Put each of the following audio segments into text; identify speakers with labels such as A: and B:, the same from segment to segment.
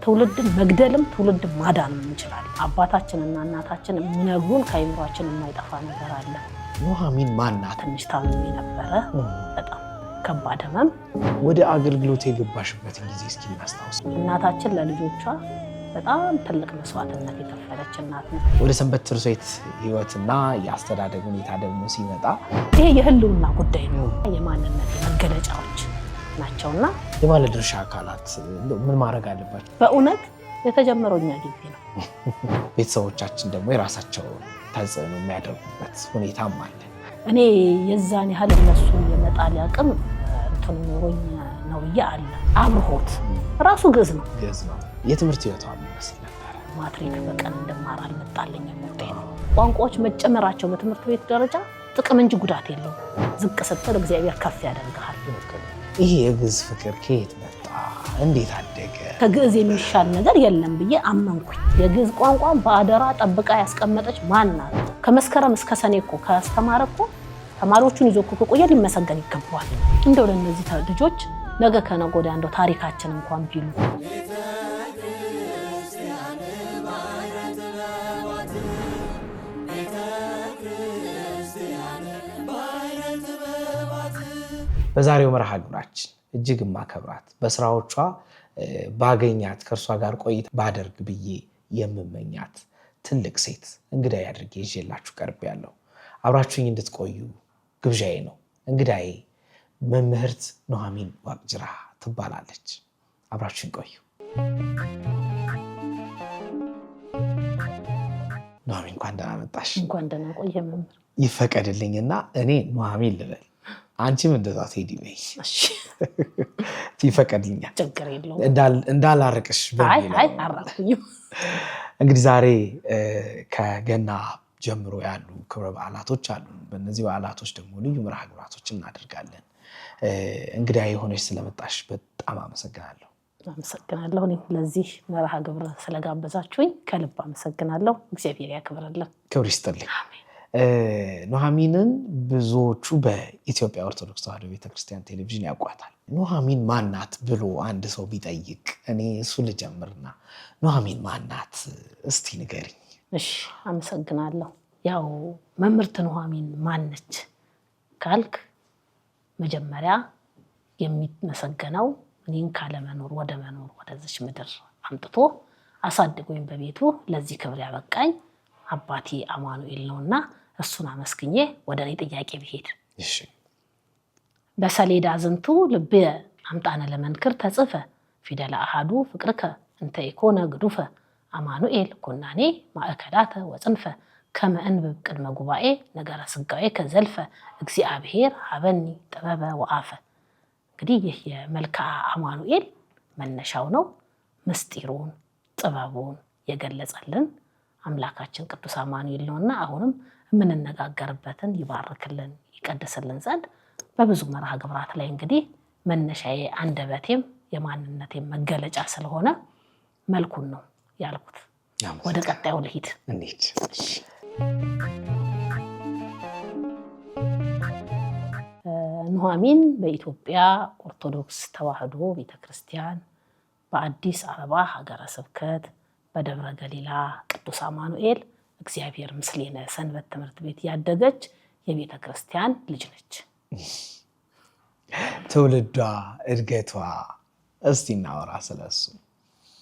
A: ትውልድን መግደልም ትውልድን ማዳንም እንችላለን። አባታችንና እናታችን የሚነግሩን ከአይምሯችን የማይጠፋ ነገር አለ።
B: ኑሃሚን ማናት?
A: ትንሽ ታምሜ ነበረ፣ በጣም ከባድ ህመም።
B: ወደ አገልግሎት የገባሽበትን ጊዜ እስኪ እናስታውስ።
A: እናታችን ለልጆቿ በጣም ትልቅ መስዋዕትነት የከፈለች እናት ነው።
B: ወደ ሰንበት ትምህርት ቤት ህይወትና የአስተዳደግ ሁኔታ ደግሞ ሲመጣ
A: ይሄ የህልውና ጉዳይ ነው። የማንነት መገለጫዎች ናቸውና
B: የባለድርሻ አካላት ምን ማድረግ አለባቸው?
A: በእውነት የተጀመረው እኛ ጊዜ ነው።
B: ቤተሰቦቻችን ደግሞ የራሳቸው ተጽዕኖ የሚያደርጉበት ሁኔታም አለ።
A: እኔ የዛን ያህል እነሱ የመጣል አቅም እንትን ኖሮኝ ነው ብዬ አለ። አብርሆት ራሱ ግዕዝ ነው።
B: የትምህርት ህይወቷ የሚመስል ነበር።
A: ማትሪክ በቀን እንደማር አልመጣልኝ ጉዳይ ነው። ቋንቋዎች መጨመራቸው በትምህርት ቤት ደረጃ ጥቅም እንጂ ጉዳት የለውም። ዝቅ ስትል እግዚአብሔር ከፍ ያደርግሃል።
B: ይሄ የግዕዝ ፍቅር ከየት መጣ? እንዴት አደገ?
A: ከግዕዝ የሚሻል ነገር የለም ብዬ አመንኩኝ። የግዕዝ ቋንቋን በአደራ ጠብቃ ያስቀመጠች ማን ናት? ከመስከረም እስከ ሰኔ እኮ ካስተማረ እኮ ተማሪዎቹን ይዞ እኮ ከቆየ ሊመሰገን ይገባዋል። እንደው ለእነዚህ ልጆች ነገ ከነገ ወዲያ እንደው ታሪካችን እንኳን ቢሉ
B: በዛሬው መርሃ ግብራችን እጅግ ማከብራት በስራዎቿ ባገኛት ከእርሷ ጋር ቆይታ ባደርግ ብዬ የምመኛት ትልቅ ሴት እንግዳዬ አድርጌ ይዤላችሁ ቀርቤያለሁ። አብራችሁኝ እንድትቆዩ ግብዣዬ ነው። እንግዳዬ መምህርት ኑሃሚን ዋቅጅራ ትባላለች። አብራችሁኝ ቆዩ። ኑሃሚን እንኳን ደህና መጣሽ።
A: እንኳን ደህና ቆየ መምህር።
B: ይፈቀድልኝና እኔ ኑሃሚን ልበል፣ አንቺም እንደዛ ቴዲ በይ። ይፈቀድልኛል?
A: ችግር የለውም።
B: እንዳላርቅሽ በሚለው
A: አራኩኝም።
B: እንግዲህ ዛሬ ከገና ጀምሮ ያሉ ክብረ በዓላቶች አሉ። በእነዚህ በዓላቶች ደግሞ ልዩ መርሃ ግብራቶችን እናደርጋለን። እንግዳ የሆነች ስለመጣሽ በጣም አመሰግናለሁ።
A: አመሰግናለሁ። እኔም ለዚህ መርሃ ግብር ስለጋበዛችሁኝ ከልብ አመሰግናለሁ። እግዚአብሔር ያክብርልን።
B: ክብር ይስጥልኝ። ኑሃሚንን ብዙዎቹ በኢትዮጵያ ኦርቶዶክስ ተዋሕዶ ቤተክርስቲያን ቴሌቪዥን ያውቋታል። ኑሃሚን ማናት ብሎ አንድ ሰው ቢጠይቅ እኔ እሱ ልጀምርና ኑሃሚን ማናት እስቲ ንገሪኝ።
A: እሺ፣ አመሰግናለሁ። ያው መምህርት ኑሃሚን ማነች ካልክ መጀመሪያ የሚመሰገነው እኔን ካለመኖር ወደ መኖር ወደዚች ምድር አምጥቶ አሳድጎኝ በቤቱ ለዚህ ክብር ያበቃኝ አባቴ አማኑኤል ነውና እሱን አመስግኜ ወደ እኔ ጥያቄ ብሄድ፣
B: እሺ።
A: በሰሌዳ ዝንቱ ልብ አምጣነ ለመንክር ተጽፈ ፊደለ አሃዱ ፍቅርከ እንተ ኢኮነ ግዱፈ አማኑኤል ኮናኔ ማእከላተ ወጽንፈ ከመ እንብብ ቅድመ ጉባኤ ነገረ ስጋዌ ከዘልፈ እግዚአብሔር ሀበኒ ጥበበ ወአፈ። እንግዲህ ይህ የመልክዓ አማኑኤል መነሻው ነው። ምስጢሩን ጥበቡን የገለጸልን አምላካችን ቅዱስ አማኑኤል ነውና አሁንም የምንነጋገርበትን ይባርክልን ይቀድስልን ዘንድ በብዙ መርሃ ግብራት ላይ እንግዲህ መነሻዬ አንደበቴም የማንነቴም መገለጫ ስለሆነ መልኩን ነው ያልኩት። ወደ ቀጣዩ ልሂድ።
B: እንዴት?
A: ኑሃሚን በኢትዮጵያ ኦርቶዶክስ ተዋሕዶ ቤተክርስቲያን በአዲስ አበባ ሀገረ ስብከት በደብረ ገሊላ ቅዱስ አማኑኤል እግዚአብሔር ምስሌነ ሰንበት ትምህርት ቤት ያደገች የቤተ ክርስቲያን ልጅ ነች።
B: ትውልዷ፣ እድገቷ እስቲ እናወራ ስለሱ።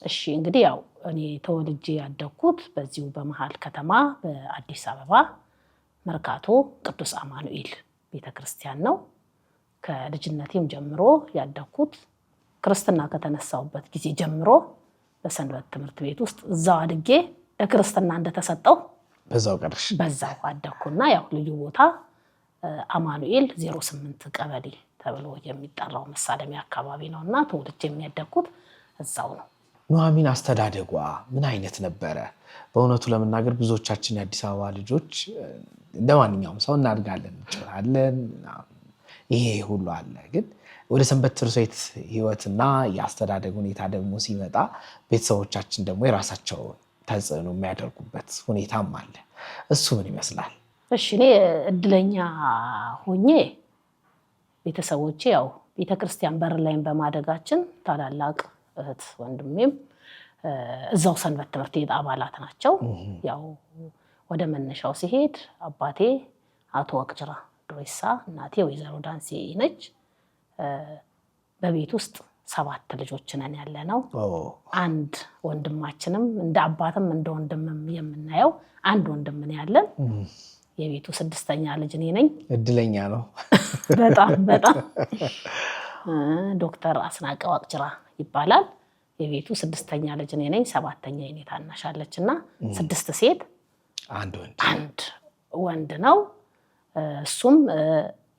A: እሺ፣ እንግዲህ ያው እኔ ተወልጄ ያደግኩት በዚሁ በመሃል ከተማ በአዲስ አበባ መርካቶ ቅዱስ አማኑኤል ቤተ ክርስቲያን ነው። ከልጅነቴም ጀምሮ ያደግኩት ክርስትና ከተነሳውበት ጊዜ ጀምሮ በሰንበት ትምህርት ቤት ውስጥ እዛው አድጌ ለክርስትና እንደተሰጠው በዛው አደግኩና ያው ልዩ ቦታ አማኑኤል 08 ቀበሌ ተብሎ የሚጠራው መሳለሚያ አካባቢ ነውና ተወልጄ የሚያደግኩት እዛው ነው።
B: ኑሃሚን አስተዳደጓ ምን አይነት ነበረ? በእውነቱ ለመናገር ብዙዎቻችን የአዲስ አበባ ልጆች እንደማንኛውም ሰው እናድጋለን፣ እንጭራለን፣ ይሄ ሁሉ አለ። ግን ወደ ሰንበት ትምህርት ቤት ህይወትና የአስተዳደግ ሁኔታ ደግሞ ሲመጣ ቤተሰቦቻችን ደግሞ የራሳቸው ተጽዕኖ የሚያደርጉበት ሁኔታም አለ። እሱ ምን ይመስላል?
A: እሺ፣ እኔ እድለኛ ሆኜ ቤተሰቦቼ ያው ቤተክርስቲያን በር ላይም በማደጋችን ታላላቅ እህት ወንድሜም እዛው ሰንበት ትምህርት ቤት አባላት ናቸው። ያው ወደ መነሻው ሲሄድ አባቴ አቶ ወቅጅራ ዱሬሳ፣ እናቴ ወይዘሮ ዳንሴ ነች። በቤት ውስጥ 7 ልጆች ነን ያለነው። አንድ ወንድማችንም እንደ አባትም እንደ ወንድምም የምናየው አንድ ወንድም ነው ያለን። የቤቱ 6ኛ ልጅ እኔ ነኝ።
B: እድለኛ ነው
A: በጣም በጣም። ዶክተር አስናቀ ዋቅጅራ ይባላል። የቤቱ 6ኛ ልጅ እኔ ነኝ። 7ኛ የኔ ታናሽ አለች እና 6 ሴት አንድ ወንድ ነው። እሱም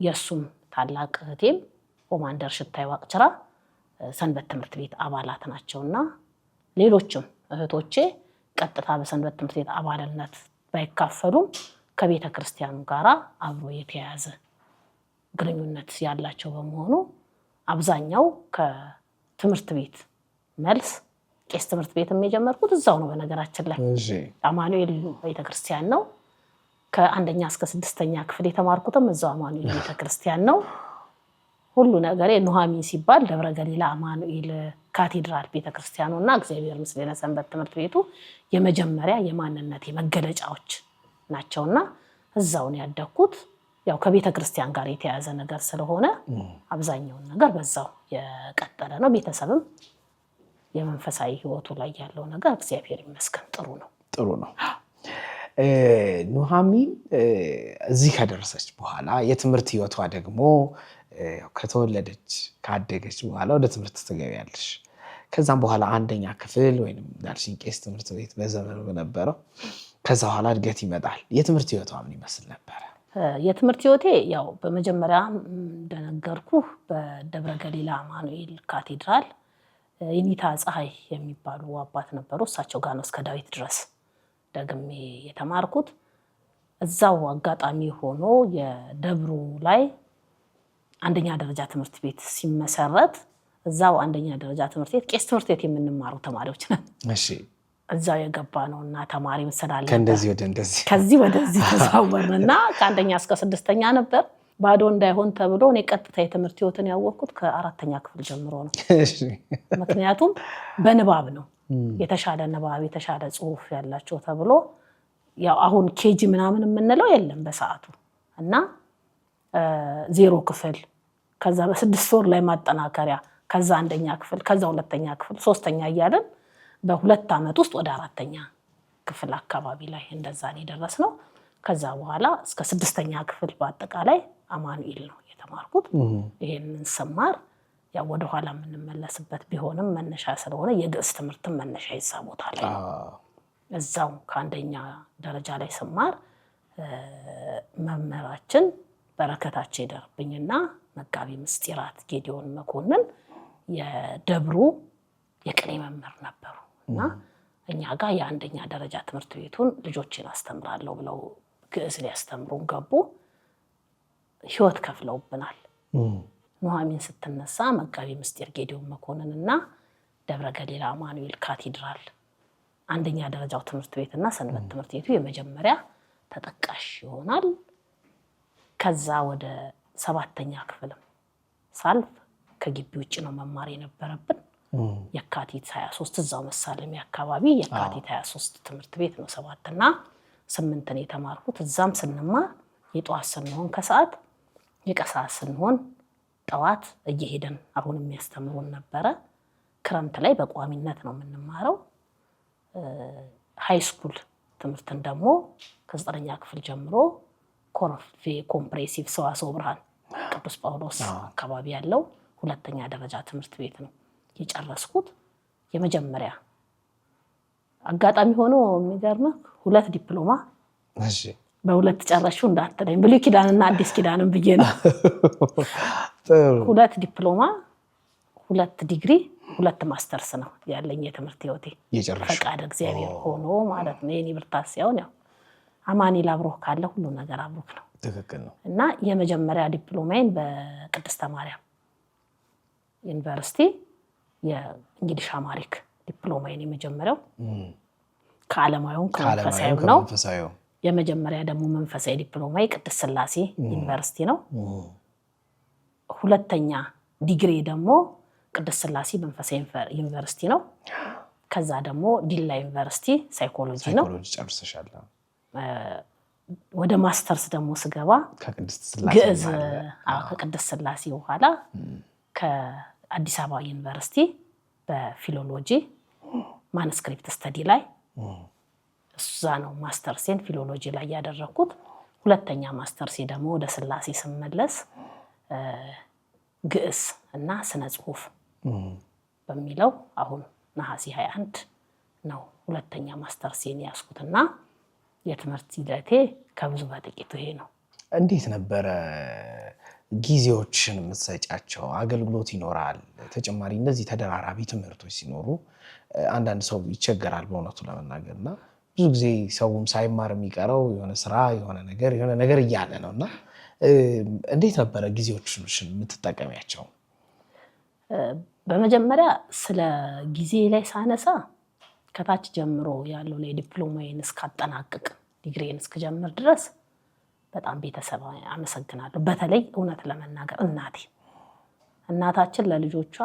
A: የእሱም ታላቅ እህቴም ኮማንደር ሽታይ ዋቅጅራ ሰንበት ትምህርት ቤት አባላት ናቸውና ሌሎችም እህቶቼ ቀጥታ በሰንበት ትምህርት ቤት አባልነት ባይካፈሉም ከቤተ ክርስቲያኑ ጋራ አብሮ የተያያዘ ግንኙነት ያላቸው በመሆኑ አብዛኛው ከትምህርት ቤት መልስ ቄስ ትምህርት ቤት የጀመርኩት እዛው ነው። በነገራችን ላይ አማኑኤል ቤተክርስቲያን ነው። ከ1ኛ እስከ 6ኛ ክፍል የተማርኩትም እዛው አማኑኤል ቤተክርስቲያን ነው። ሁሉ ነገሬ ኑሃሚን ሲባል ደብረ ገሊላ አማኑኤል ካቴድራል ቤተክርስቲያኑና እግዚአብሔር ምስሌነ ሰንበት ትምህርት ቤቱ የመጀመሪያ የማንነት መገለጫዎች ናቸውና እዛው ነው ያደኩት። ያው ከቤተክርስቲያን ጋር የተያያዘ ነገር ስለሆነ አብዛኛውን ነገር በዛው የቀጠለ ነው። ቤተሰብም የመንፈሳዊ ህይወቱ ላይ ያለው ነገር እግዚአብሔር ይመስገን ጥሩ ነው። ኑሃሚን
B: እዚህ ከደረሰች በኋላ የትምህርት ህይወቷ ደግሞ ከተወለደች ካደገች በኋላ ወደ ትምህርት ትገቢያለሽ። ከዛም በኋላ 1ኛ ክፍል ወይም ዳርሲን ቄስ ትምህርት ቤት በዘመኑ በነበረው ከዛ በኋላ እድገት ይመጣል። የትምህርት ህይወቷ ምን ይመስል ነበረ?
A: የትምህርት ህይወቴ ያው በመጀመሪያ እንደነገርኩ በደብረ ገሊላ አማኑኤል ካቴድራል የኒታ ፀሐይ የሚባሉ አባት ነበሩ። እሳቸው ጋር ነው እስከ ዳዊት ድረስ ደግሜ የተማርኩት። እዛው አጋጣሚ ሆኖ የደብሩ ላይ 1ኛ ደረጃ ትምህርት ቤት ሲመሰረት እዛው 1ኛ ደረጃ ትምህርት ቤት ቄስ ትምህርት ቤት የምንማሩ ተማሪዎች ነን። እዛው የገባ ነውና ተማሪ መሰላል ከዚህ ወደዚህ ተዛወርንና ከ1ኛ እስከ 6ኛ ነበር። ባዶ እንዳይሆን ተብሎ እኔ ቀጥታ የትምህርት ህይወትን ያወቅኩት ከ4ኛ ክፍል ጀምሮ ነው። ምክንያቱም በንባብ ነው የተሻለ ንባብ የተሻለ ጽሁፍ ያላቸው ተብሎ ያው አሁን ኬጂ ምናምን የምንለው የለም በሰዓቱ እና 0 ክፍል ከዛ በ6 ወር ላይ ማጠናከሪያ ከዛ 1ኛ ክፍል ከዛ 2ኛ ክፍል 3ኛ እያለን በ2 ዓመት ውስጥ ወደ 4ኛ ክፍል አካባቢ ላይ እንደዛ ነው የደረስነው። ከዛ በኋላ እስከ 6ኛ ክፍል በአጠቃላይ አማኑኤል ነው የተማርኩት። ይሄንን ስማር ያው ወደ ኋላ የምንመለስበት ቢሆንም መነሻ ስለሆነ የግዕዝ ትምህርትን መነሻ ይሳቦታል። እዛው ከ1ኛ ደረጃ ላይ ስማር መምህራችን በረከታቸው ይደርብኝና መጋቢ ምስጢራት ጌዲዮን መኮንን የደብሩ የቅኔ መምህር ነበሩ እና እኛ ጋር የ1ኛ ደረጃ ትምህርት ቤቱን ልጆችን አስተምራለሁ ብለው ግዕዝ ሊያስተምሩን ገቡ። ህይወት ከፍለውብናል። ኑሃሚን ስትነሳ መጋቢ ምስጢር ጌዲዮን መኮንንና ደብረ ገሊላ አማኑኤል ካቴድራል 1ኛ ደረጃው ትምህርት ቤትና ሰንበት ትምህርት ቤቱ የመጀመሪያ ተጠቃሽ ይሆናል። ከዛ ወደ 7ኛ ክፍልም ሳልፍ ከግቢ ውጭ ነው መማር የነበረብን። የካቲት 23 እዛው መሳለሚያ አካባቢ የካቲት 23 ትምህርት ቤት ነው 7ና 8 ነው የተማርኩት። እዛም ስንማር የጠዋት ስንሆን ከሰዓት የቀሳት ስንሆን ጠዋት እየሄደን አሁን የሚያስተምሩን ነበረ። ክረምት ላይ በቋሚነት ነው የምንማረው። ሃይ ስኩል ትምህርትን ደግሞ ከ9ኛ ክፍል ጀምሮ ኮርፌ ኮምፕሬሲቭ ሰዋስወ ብርሃን ቅዱስ ጳውሎስ አካባቢ ያለው 2ኛ ደረጃ ትምህርት ቤት ነው የጨረስኩት። የመጀመሪያ አጋጣሚ ሆኖ የሚገርምህ 2 ዲፕሎማ በ2 ጨረሹ እንዳትለኝ ብሉይ ኪዳንና አዲስ ኪዳንን ብዬ ነው። 2 ዲፕሎማ 2 ዲግሪ 2 ማስተርስ ነው ያለኝ የትምህርት ህይወቴ። ፈቃድ እግዚአብሔር ሆኖ ማለት ነው። የኔ ብርታት ሳይሆን ያው አማኑኤል አብሮህ ካለ ሁሉ ነገር አብሮህ ነው።
B: ትክክል ነው።
A: እና የመጀመሪያ ዲፕሎማዬን በቅድስተ ማርያም ዩኒቨርሲቲ የእንግሊሽ አማሪክ ዲፕሎማዬን የመጀመሪያው ከዓለማዊው ከመንፈሳዊው ነው። የመጀመሪያ ደግሞ መንፈሳዊ ዲፕሎማዬ ቅድስት ሥላሴ ዩኒቨርሲቲ ነው። 2ኛ ዲግሪ ደግሞ ቅድስት ሥላሴ መንፈሳዊ ዩኒቨርሲቲ ነው። ከዛ ደግሞ ዲላ ዩኒቨርሲቲ ሳይኮሎጂ ነው
B: ጨርሰሻል።
A: ወደ ማስተርስ ደግሞ ስገባ
B: ከቅድስት ስላሴ
A: ግዕዝ ከቅድስት ስላሴ በኋላ ከአዲስ አበባ ዩኒቨርሲቲ በፊሎሎጂ ማኑስክሪፕት ስተዲ ላይ እዛ ነው ማስተርሴን ፊሎሎጂ ላይ ያደረኩት። ሁለተኛ ማስተርሴ ደግሞ ወደ ስላሴ ስመለስ ግዕዝ እና ስነ ጽሁፍ በሚለው አሁን ነሐሴ 21 ነው ሁለተኛ ማስተርሴን ያስኩትና የትምህርት ሂደቴ ከብዙ በጥቂቱ ይሄ ነው።
B: እንዴት ነበረ ጊዜዎችን የምትሰጫቸው? አገልግሎት ይኖራል፣ ተጨማሪ እንደዚህ ተደራራቢ ትምህርቶች ሲኖሩ አንዳንድ ሰው ይቸገራል በእውነቱ ለመናገር እና ብዙ ጊዜ ሰውም ሳይማር የሚቀረው የሆነ ስራ የሆነ ነገር እያለ ነው እና እንዴት ነበረ ጊዜዎችን የምትጠቀሚያቸው?
A: በመጀመሪያ ስለ ጊዜ ላይ ሳነሳ ከታች ጀምሮ ያለው ላይ ዲፕሎማዬን እስካጠናቅቅ ዲግሪን እስክጀምር ድረስ በጣም ቤተሰብ አመሰግናለሁ። በተለይ እውነት ለመናገር እናታችን ለልጆቿ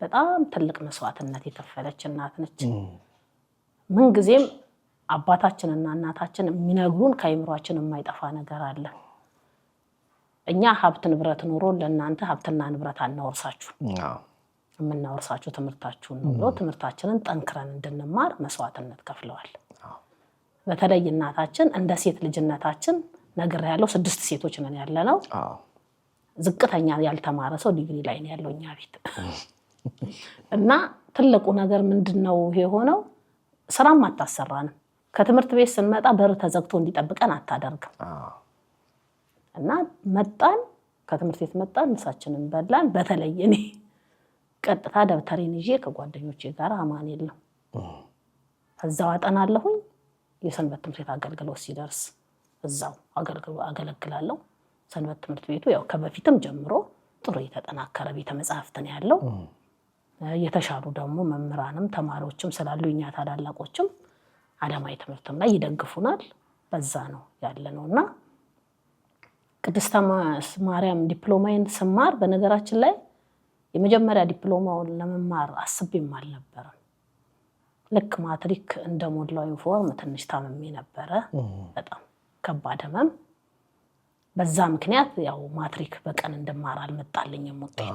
A: በጣም ትልቅ መስዋዕትነት የከፈለች እናት ነች። ምንጊዜም አባታችንና እናታችን የሚነግሩን ከአይምሯችን የማይጠፋ ነገር አለ። እኛ ሀብት ንብረት ኖሮ ለእናንተ ሀብትና ንብረት አናወርሳችሁ፣ የምናወርሳችሁ ትምህርታችሁን ነው ብሎ ትምህርታችንን ጠንክረን እንድንማር መስዋዕትነት ከፍለዋል። በተለይ እናታችን እንደ ሴት ልጅነታችን ነገር ያለው 6 ሴቶች ነን ያለነው። ዝቅተኛ ያልተማረ ሰው ዲግሪ ላይ ነው ያለው እኛ ቤት እና ትልቁ ነገር ምንድነው የሆነው? ስራም አታሰራንም። ከትምህርት ቤት ስንመጣ በር ተዘግቶ እንዲጠብቀን አታደርግም። እና መጣን፣ ከትምህርት ቤት መጣን፣ ምሳችንን በላን። በተለይ እኔ ቀጥታ ደብተሬን ይዤ ከጓደኞቼ ጋር አማኑኤል ነው እዛው አጠናለሁኝ። የሰንበት ትምህርት ቤት አገልግሎት ሲደርስ እዛው አገለግላለሁ። ሰንበት ትምህርት ቤቱ ያው ከበፊትም ጀምሮ ጥሩ የተጠናከረ ቤተ መጻሕፍት ነው ያለው። የተሻሉ ደግሞ መምህራንም ተማሪዎችም ስላሉ እኛ ታላላቆችም ዓለማዊ ትምህርትም ላይ ይደግፉናል። በዛ ነው ያለነውና ቅድስተ ማርያም ዲፕሎማዬን ስማር በነገራችን ላይ የመጀመሪያ ዲፕሎማውን ለመማር አስቤም አልነበረም። ልክ ማትሪክ እንደሞላው ዩኒፎርም ትንሽ ታመሜ ነበረ፣ በጣም ከባድ ህመም። በዛ ምክንያት ያው ማትሪክ በቀን እንድማር አልመጣልኝም ውጤት።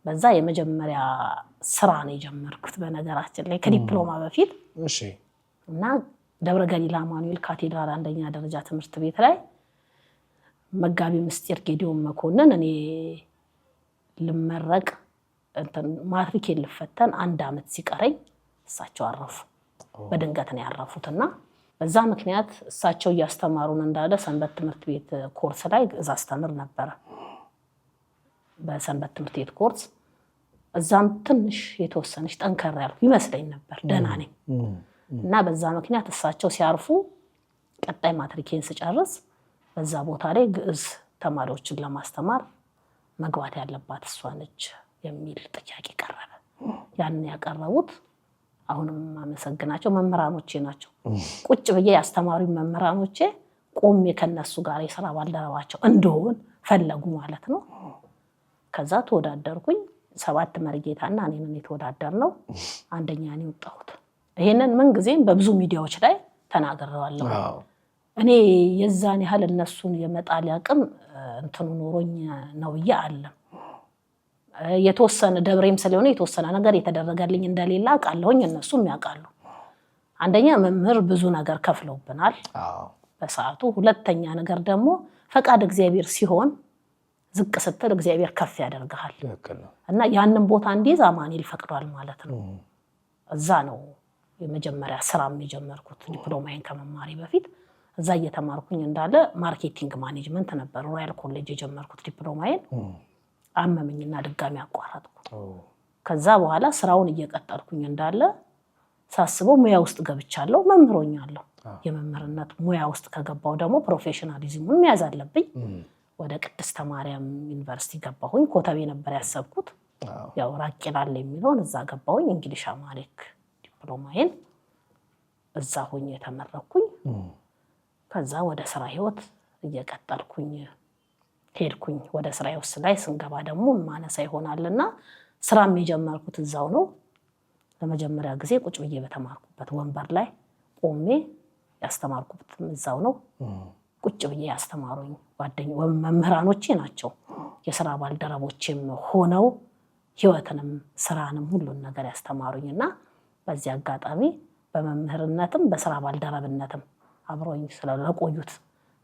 A: በዛ የመጀመሪያ ስራ ነው የጀመርኩት በነገራችን ላይ ከዲፕሎማ በፊት እና ደብረ ገሊላ አማኑኤል ካቴድራል አንደኛ ደረጃ ትምህርት ቤት ላይ መጋቢ ምስጢር ጌዲዮን መኮንን እኔ ልመረቅ ማትሪኬን ልፈተን 1 ዓመት ሲቀረኝ እሳቸው አረፉ። በድንገት ነው ያረፉትና በዛ ምክንያት እሳቸው እያስተማሩን እንዳለ ሰንበት ትምህርት ቤት ኮርስ ላይ ግዕዝ አስተምር ነበረ። በሰንበት ትምህርት ቤት ኮርስ እዛም ትንሽ የተወሰነች ጠንከር ያልኩ ይመስለኝ ነበር፣ ደህና ነኝ እና በዛ ምክንያት እሳቸው ሲያርፉ ቀጣይ ማትሪኬን ስጨርስ በዛ ቦታ ላይ ግዕዝ ተማሪዎችን ለማስተማር መግባት ያለባት እሷ ነች የሚል ጥያቄ ቀረበ። ያንን ያቀረቡት አሁንም አመሰግናቸው መምህራኖቼ ናቸው። ቁጭ ብዬ ያስተማሩኝ መምህራኖቼ ቆሜ ከነሱ ጋር የሥራ ባልደረባቸው እንደሆን ፈለጉ ማለት ነው። ከዛ ተወዳደርኩኝ። 7 መርጌታና እኔን የተወዳደርነው አንደኛ ነው የወጣሁት። ይሄንን ምን ጊዜም በብዙ ሚዲያዎች ላይ ተናግሬዋለሁ። እኔ የዛን ያህል እነሱን የመጣል አቅም እንትኑ ኖሮኝ ነው ብዬ አለም። የተወሰነ ደብሬም ስለሆነ የተወሰነ ነገር የተደረገልኝ እንደሌላ አውቃለሁኝ፣ እነሱም ያውቃሉ። አንደኛ መምህር ብዙ ነገር ከፍለውብናል በሰዓቱ። ሁለተኛ ነገር ደግሞ ፈቃድ እግዚአብሔር ሲሆን ዝቅ ስትል እግዚአብሔር ከፍ ያደርግሃል እና ያንን ቦታ እንዲይዝ አማኑኤል ፈቅዷል ማለት ነው። እዛ ነው የመጀመሪያ ስራም የጀመርኩት ዲፕሎማዬን ከመማሪ በፊት። እዛ እየተማርኩኝ እንዳለ ማርኬቲንግ ማኔጅመንት ነበር ሮያል ኮሌጅ የጀመርኩት ዲፕሎማዬን። አመመኝና ድጋሚ አቋረጥኩ። ከዛ በኋላ ስራውን እየቀጠልኩኝ እንዳለ ሳስበው ሙያ ውስጥ ገብቻለሁ፣ መምህሮኛለሁ። የመምህርነት ሙያ ውስጥ ከገባው ደግሞ ፕሮፌሽናሊዝሙን መያዝ አለብኝ። ወደ ቅድስተ ማርያም ዩኒቨርሲቲ ገባሁኝ። ኮተቤ ነበር ያሰብኩት፣ ያው ራቅ ይላል የሚለውን እዛ ገባሁኝ። እንግሊሽ አማሪክ ዲፕሎማዬን እዛ ሆኜ የተመረኩኝ። ከዛ ወደ ስራ ህይወት እየቀጠልኩኝ ሄድኩኝ። ወደ ስራ ህይወት ላይ ስንገባ ደግሞ ማነሳ ይሆናልና ስራም የጀመርኩት እዛው ነው። ለመጀመሪያ ጊዜ ቁጭ ብዬ በተማርኩበት ወንበር ላይ ቆሜ ያስተማርኩት እዛው ነው። ቁጭ ብዬ ያስተማሩኝ ጓደኞቼ መምህራኖቼ ናቸው። የሥራ ባልደረቦቼም ሆነው ህይወትንም ስራንም ሁሉን ነገር ያስተማሩኝና በዚህ አጋጣሚ በመምህርነትም በሥራ ባልደረብነትም አብሮኝ ስለቆዩት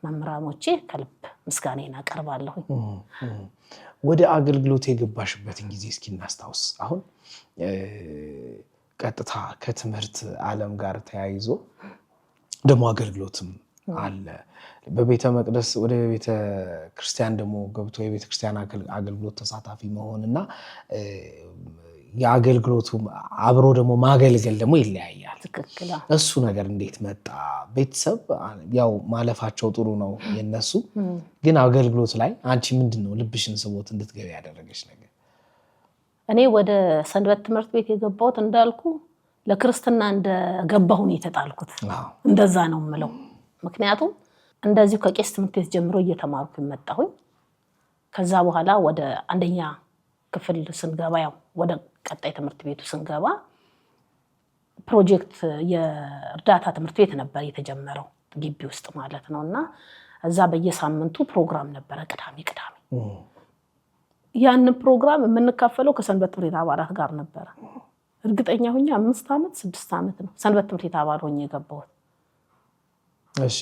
A: መምህራኖቼ ከልብ ምስጋናዬን አቀርባለሁ።
B: ወደ አገልግሎት የገባሽበትን ጊዜ እስኪ እናስታውስ። አሁን ቀጥታ ከትምህርት ዓለም ጋር ተያይዞ ደግሞ አገልግሎትም አለ። በቤተ መቅደስ ወደ ቤተ ክርስቲያን ደግሞ ገብቶ የቤተ ክርስቲያን አገልግሎት ተሳታፊ መሆንና የአገልግሎቱ አብሮ ደግሞ ማገልገል ደግሞ ይለያያል።
A: ትክክል።
B: እሱ ነገር እንዴት መጣ? ቤተሰብ ያው ማለፋቸው ጥሩ ነው የነሱ፣ ግን አገልግሎት ላይ አንቺ ምንድነው ልብሽን ስቦት እንድትገቢ ያደረገች ነገር?
A: እኔ ወደ ሰንበት ትምህርት ቤት የገባሁት እንዳልኩ ለክርስትና እንደገባሁ ነው የተጣልኩት። እንደዛ ነው የምለው። ምክንያቱም እንደዚሁ ከቄስ ትምህርት ቤት ጀምሮ እየተማርኩ መጣሁኝ። ከዛ በኋላ ወደ አንደኛ ክፍል ስንገባ ያው ወደ ቀጣይ ትምህርት ቤቱ ስንገባ ፕሮጀክት የእርዳታ ትምህርት ቤት ነበር የተጀመረው ግቢ ውስጥ ማለት ነውና እዛ በየሳምንቱ ፕሮግራም ነበረ ቅዳሜ ያን ፕሮግራም የምንካፈለው ከሰንበት ትምህርት ቤት አባላት ጋር ነበረ። እርግጠኛ ሆኜ 5 ዓመት 6 ዓመት ነው ሰንበት ትምህርት ቤት አባል ሆኜ የገባሁት።
B: እሺ።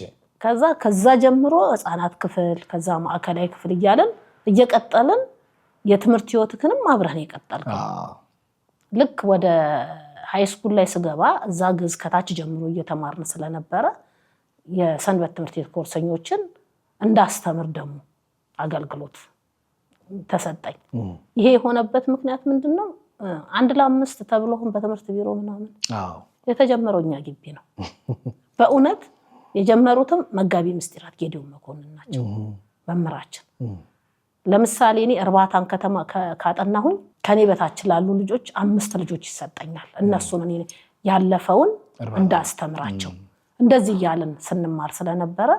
A: ከዛ ጀምሮ ህፃናት ክፍል ከዛ ማዕከላዊ ክፍል እያለን እየቀጠልን የትምህርት ህይወትክንም አብረን የቀጠልከው። ልክ ወደ ሃይ ስኩል ላይ ስገባ እዛ ግዕዝ ከታች ጀምሮ እየተማርን ስለነበረ የሰንበት ትምህርት ቤት ኮርሰኞችን እንዳስተምር ደግሞ አገልግሎት ተሰጠኝ። ይሄ የሆነበት ምክንያት ምንድነው? 1 ለ5 ተብሎን በትምህርት ቢሮ ምናምን የተጀመረው እኛ ግቢ ነው። በእውነት የጀመሩትም መጋቢ ምስጢራት ጌዲዮን መኮንን ናቸው መምህራችን። ለምሳሌ እኔ እርባታን ከተማ ካጠናሁኝ ከኔ በታች ላሉ ልጆች 5 ልጆች ይሰጠኛል። እነሱን እኔ ያለፈውን እንዳስተምራቸው እንደዚህ ያለን ስንማር ስለነበረ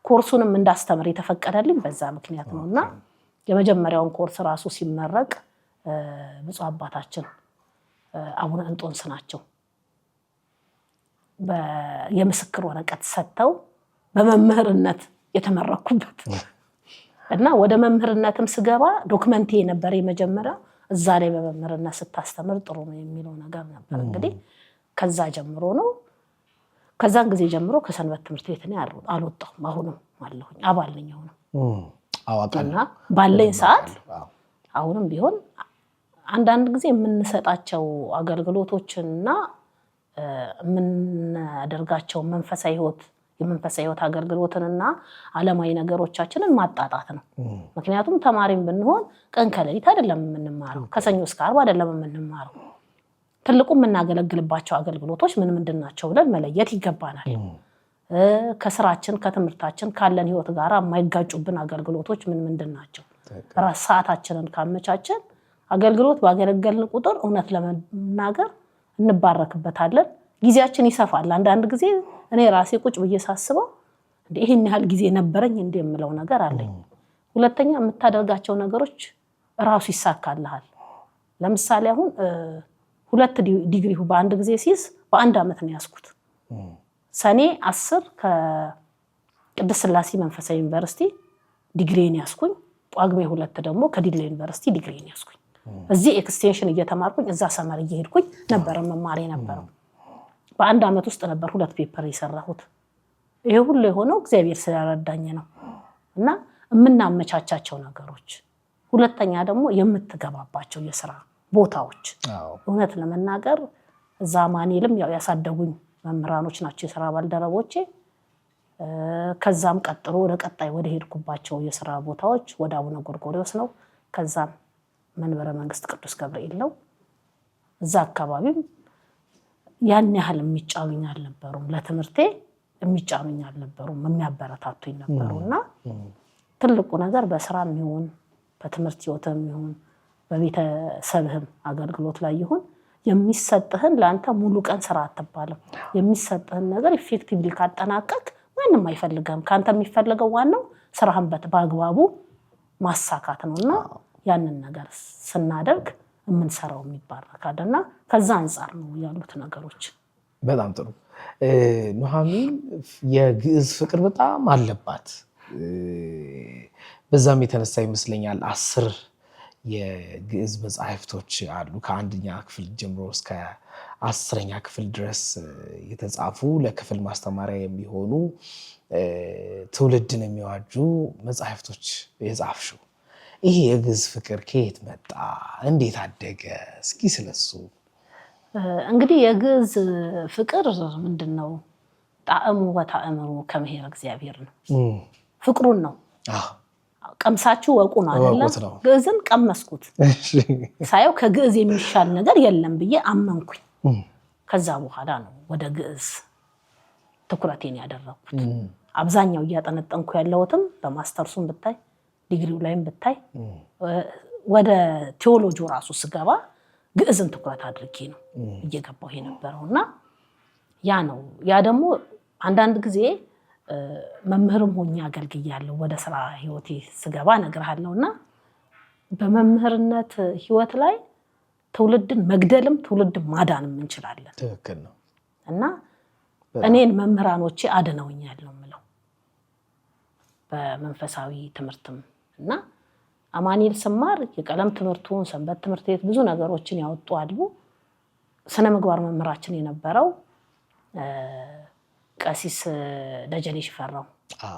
A: ኮርሱንም እንዳስተምር የተፈቀደልኝ በዛ ምክንያት ነውና የመጀመሪያውን ኮርስ ራሱ ሲመረቅ ብፁዕ አባታችን አቡነ እንጦንስ ናቸው የምስክር ወረቀት ሰጥተው በመምህርነት የተመረኩበት እና ወደ መምህርነትም ስገባ ዶክመንቴ ነበር የመጀመሪያው እዛ ላይ በመምህርነት ስታስተምር ጥሩ ነው የሚለው ነገር ነበር። እንግዲህ ከዛ ጀምሮ ነው ከዛን ጊዜ ጀምሮ ከሰንበት ትምህርት ቤት ነው አልወጣሁም። አሁንም አለሁኝ አባል ነኝ። አሁንም ባለኝ ሰዓት አሁንም ቢሆን አንዳንድ ጊዜ የምንሰጣቸው አገልግሎቶችና የምናደርጋቸው መንፈሳዊ ህይወት አገልግሎትንና ዓለማዊ ነገሮቻችንን ማጣጣት ነው። ምክንያቱም ተማሪም ብንሆን ቀን ከሌሊት አይደለም የምንማረው፣ ከሰኞ እስከ ዓርብ አይደለም የምንማረው። ትልቁ የምናገለግልባቸው አገልግሎቶች ምን ምንድን ናቸው ብለን መለየት ይገባናል። ከስራችን ከትምህርታችን ካለን ህይወት ጋር የማይጋጩብን አገልግሎቶች ምን ምንድን ናቸው? ራስ ሰዓታችንን ካመቻችን አገልግሎት ባገለገልን ቁጥር እውነት ለመናገር እንባረክበታለን። ጊዜያችን ይሰፋል። አንዳንድ ጊዜ እኔ ራሴ ቁጭ ብዬ ሳስበው ይሄን ያህል ጊዜ ነበረኝ እንደ የምለው ነገር አለኝ። ሁለተኛ የምታደርጋቸው ነገሮች ራሱ ይሳካልሃል። ለምሳሌ አሁን 2 ዲግሪ በአንድ ጊዜ ሲይዝ በአንድ ዓመት ነው ያስኩት። ሰኔ 10 ከቅድስት ሥላሴ መንፈሳዊ ዩኒቨርሲቲ ዲግሪን ያስኩኝ። ጳጉሜ 2 ደግሞ ከዲላ ዩኒቨርሲቲ ዲግሪን ያስኩኝ። እዚህ ኤክስቴንሽን እየተማርኩኝ እዛ ሰመር እየሄድኩኝ ነበር መማር የነበረው። በአንድ ዓመት ውስጥ ነበር 2 ፔፐር የሰራሁት። ይሄ ሁሉ የሆነው እግዚአብሔር ስለረዳኝ ነው እና የምናመቻቻቸው ነገሮች። ሁለተኛ ደግሞ የምትገባባቸው የስራ ቦታዎች እውነት ለመናገር እዛ ማኔልም ያው ያሳደጉኝ መምህራኖች ናቸው የስራ ባልደረቦቼ። ከዛም ቀጥሎ ወደ ቀጣይ ወደ ሄድኩባቸው የስራ ቦታዎች ወደ አቡነ ጎርጎርዮስ ነው። ከዛም መንበረ መንግስት ቅዱስ ገብርኤል ነው። እዛ አካባቢም ያን ያህል የሚጫኑኝ አልነበሩም። ለትምህርቴ የሚጫኑኝ አልነበሩም፣ የሚያበረታቱኝ ነበሩና ትልቁ ነገር በስራም ይሁን በትምህርት ህይወትም ይሁን በቤተሰብህም አገልግሎት ላይ ይሁን የሚሰጥህን ለአንተ ሙሉ ቀን ስራ አትባልም። የሚሰጥህን ነገር ኢፌክቲቭሊ ካጠናቀቅ ማንም አይፈልግም። ካንተ የሚፈልገው ዋናው ስራህን በአግባቡ ማሳካት ነውና ያንን ነገር ስናደርግ የምንሰራው የሚባረካልና ከዛ አንጻር ነው ያሉት ነገሮች።
B: በጣም ጥሩ። ኑሃሚን የግዕዝ ፍቅር በጣም አለባት። በዛም የተነሳ ይመስለኛል 10 የግዕዝ መጽሐፍቶች አሉ ከ1ኛ ክፍል ጀምሮ እስከ 10ኛ ክፍል ድረስ የተጻፉ ለክፍል ማስተማሪያ የሚሆኑ ትውልድን የሚዋጁ መጽሐፍቶች የጻፍሽው። ይሄ የግዕዝ ፍቅር ከየት መጣ? እንዴት አደገ? እስኪ ስለሱ።
A: እንግዲህ የግዕዝ ፍቅር ምንድነው? ጣዕሙ ወታእምሩ ከመሄር እግዚአብሔር ነው። ፍቅሩን ነው። ቀምሳችሁ ወቁ ነው አይደል? ግዕዝን ቀመስኩት። ሳየው ከግዕዝ የሚሻል ነገር የለም ብዬ አመንኩኝ። ከዛ በኋላ ነው ወደ ግዕዝ ትኩረቴን ያደረኩት። አብዛኛው እያጠነጠንኩ ያለሁትም በማስተርሱም ብታይ ዲግሪው ላይም ብታይ ወደ ቴዎሎጂው ራሱ ስገባ ግዕዝን ትኩረት አድርጌ ነው እየገባሁ የነበረውና ያ ነው። ያ ደግሞ አንዳንድ ጊዜ መምህርም ሆኜ አገልግያለሁ። ወደ ስራ ህይወቴ ስገባ እነግርሃለሁና በመምህርነት ህይወት ላይ ትውልድን መግደልም ትውልድን ማዳንም እንችላለን።
B: ትክክል ነው።
A: እና እኔን መምህራኖቼ አድነውኛል ነው የምለው በመንፈሳዊ ትምህርትም። እና አማኑኤል ስማር የቀለም ትምህርቱን ሰንበት ትምህርት ቤት ብዙ ነገሮችን ያወጡ አሉ። ስነ ምግባር መምህራችን የነበረው ቀሲስ ደጀኔ ሽፈራው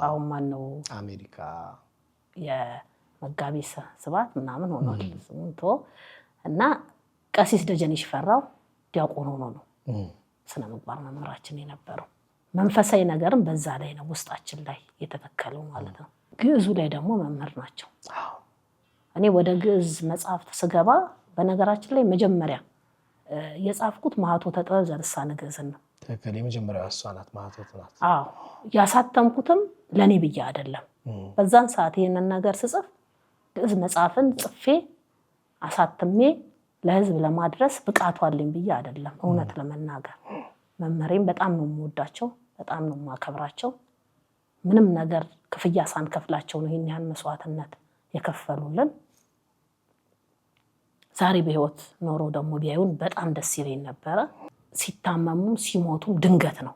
A: አሁን ማን ነው
B: አሜሪካ
A: የመጋቢ ስብሐት ምናምን ሆኗል ስሙንቶ። እና ቀሲስ ደጀኔ ሽፈራው ዲያቆን ሆኖ ነው ስነ ምግባር መምህራችን የነበረው። መንፈሳዊ ነገርም በዛ ላይ ነው ውስጣችን ላይ የተተከለው ማለት ነው። ግዕዙ ላይ ደግሞ መምህር ናቸው። እኔ ወደ ግዕዝ መጽሐፍት ስገባ በነገራችን ላይ መጀመሪያ የጻፍኩት ማኅቶተ ጥበብ ዘልሳነ ግዕዝን ነው።
B: ትክክል። የመጀመሪያው እሷ ናት፣ ማኅቶት ናት።
A: ያሳተምኩትም ለእኔ ብዬ አይደለም። በዛን ሰዓት ይህንን ነገር ስጽፍ ግዕዝ መጽሐፍን ጽፌ አሳትሜ ለህዝብ ለማድረስ ብቃቱ አለኝ ብዬ አይደለም። እውነት ለመናገር መምህሬም በጣም ነው የምወዳቸው፣ በጣም ነው የማከብራቸው። ምንም ነገር ክፍያ ሳንከፍላቸው ነው ይህን ያህል መስዋዕትነት የከፈሉልን። ዛሬ በህይወት ኖሮ ደግሞ ቢያዩን በጣም ደስ ይለኝ ነበረ። ሲታመሙም ሲሞቱም ድንገት ነው።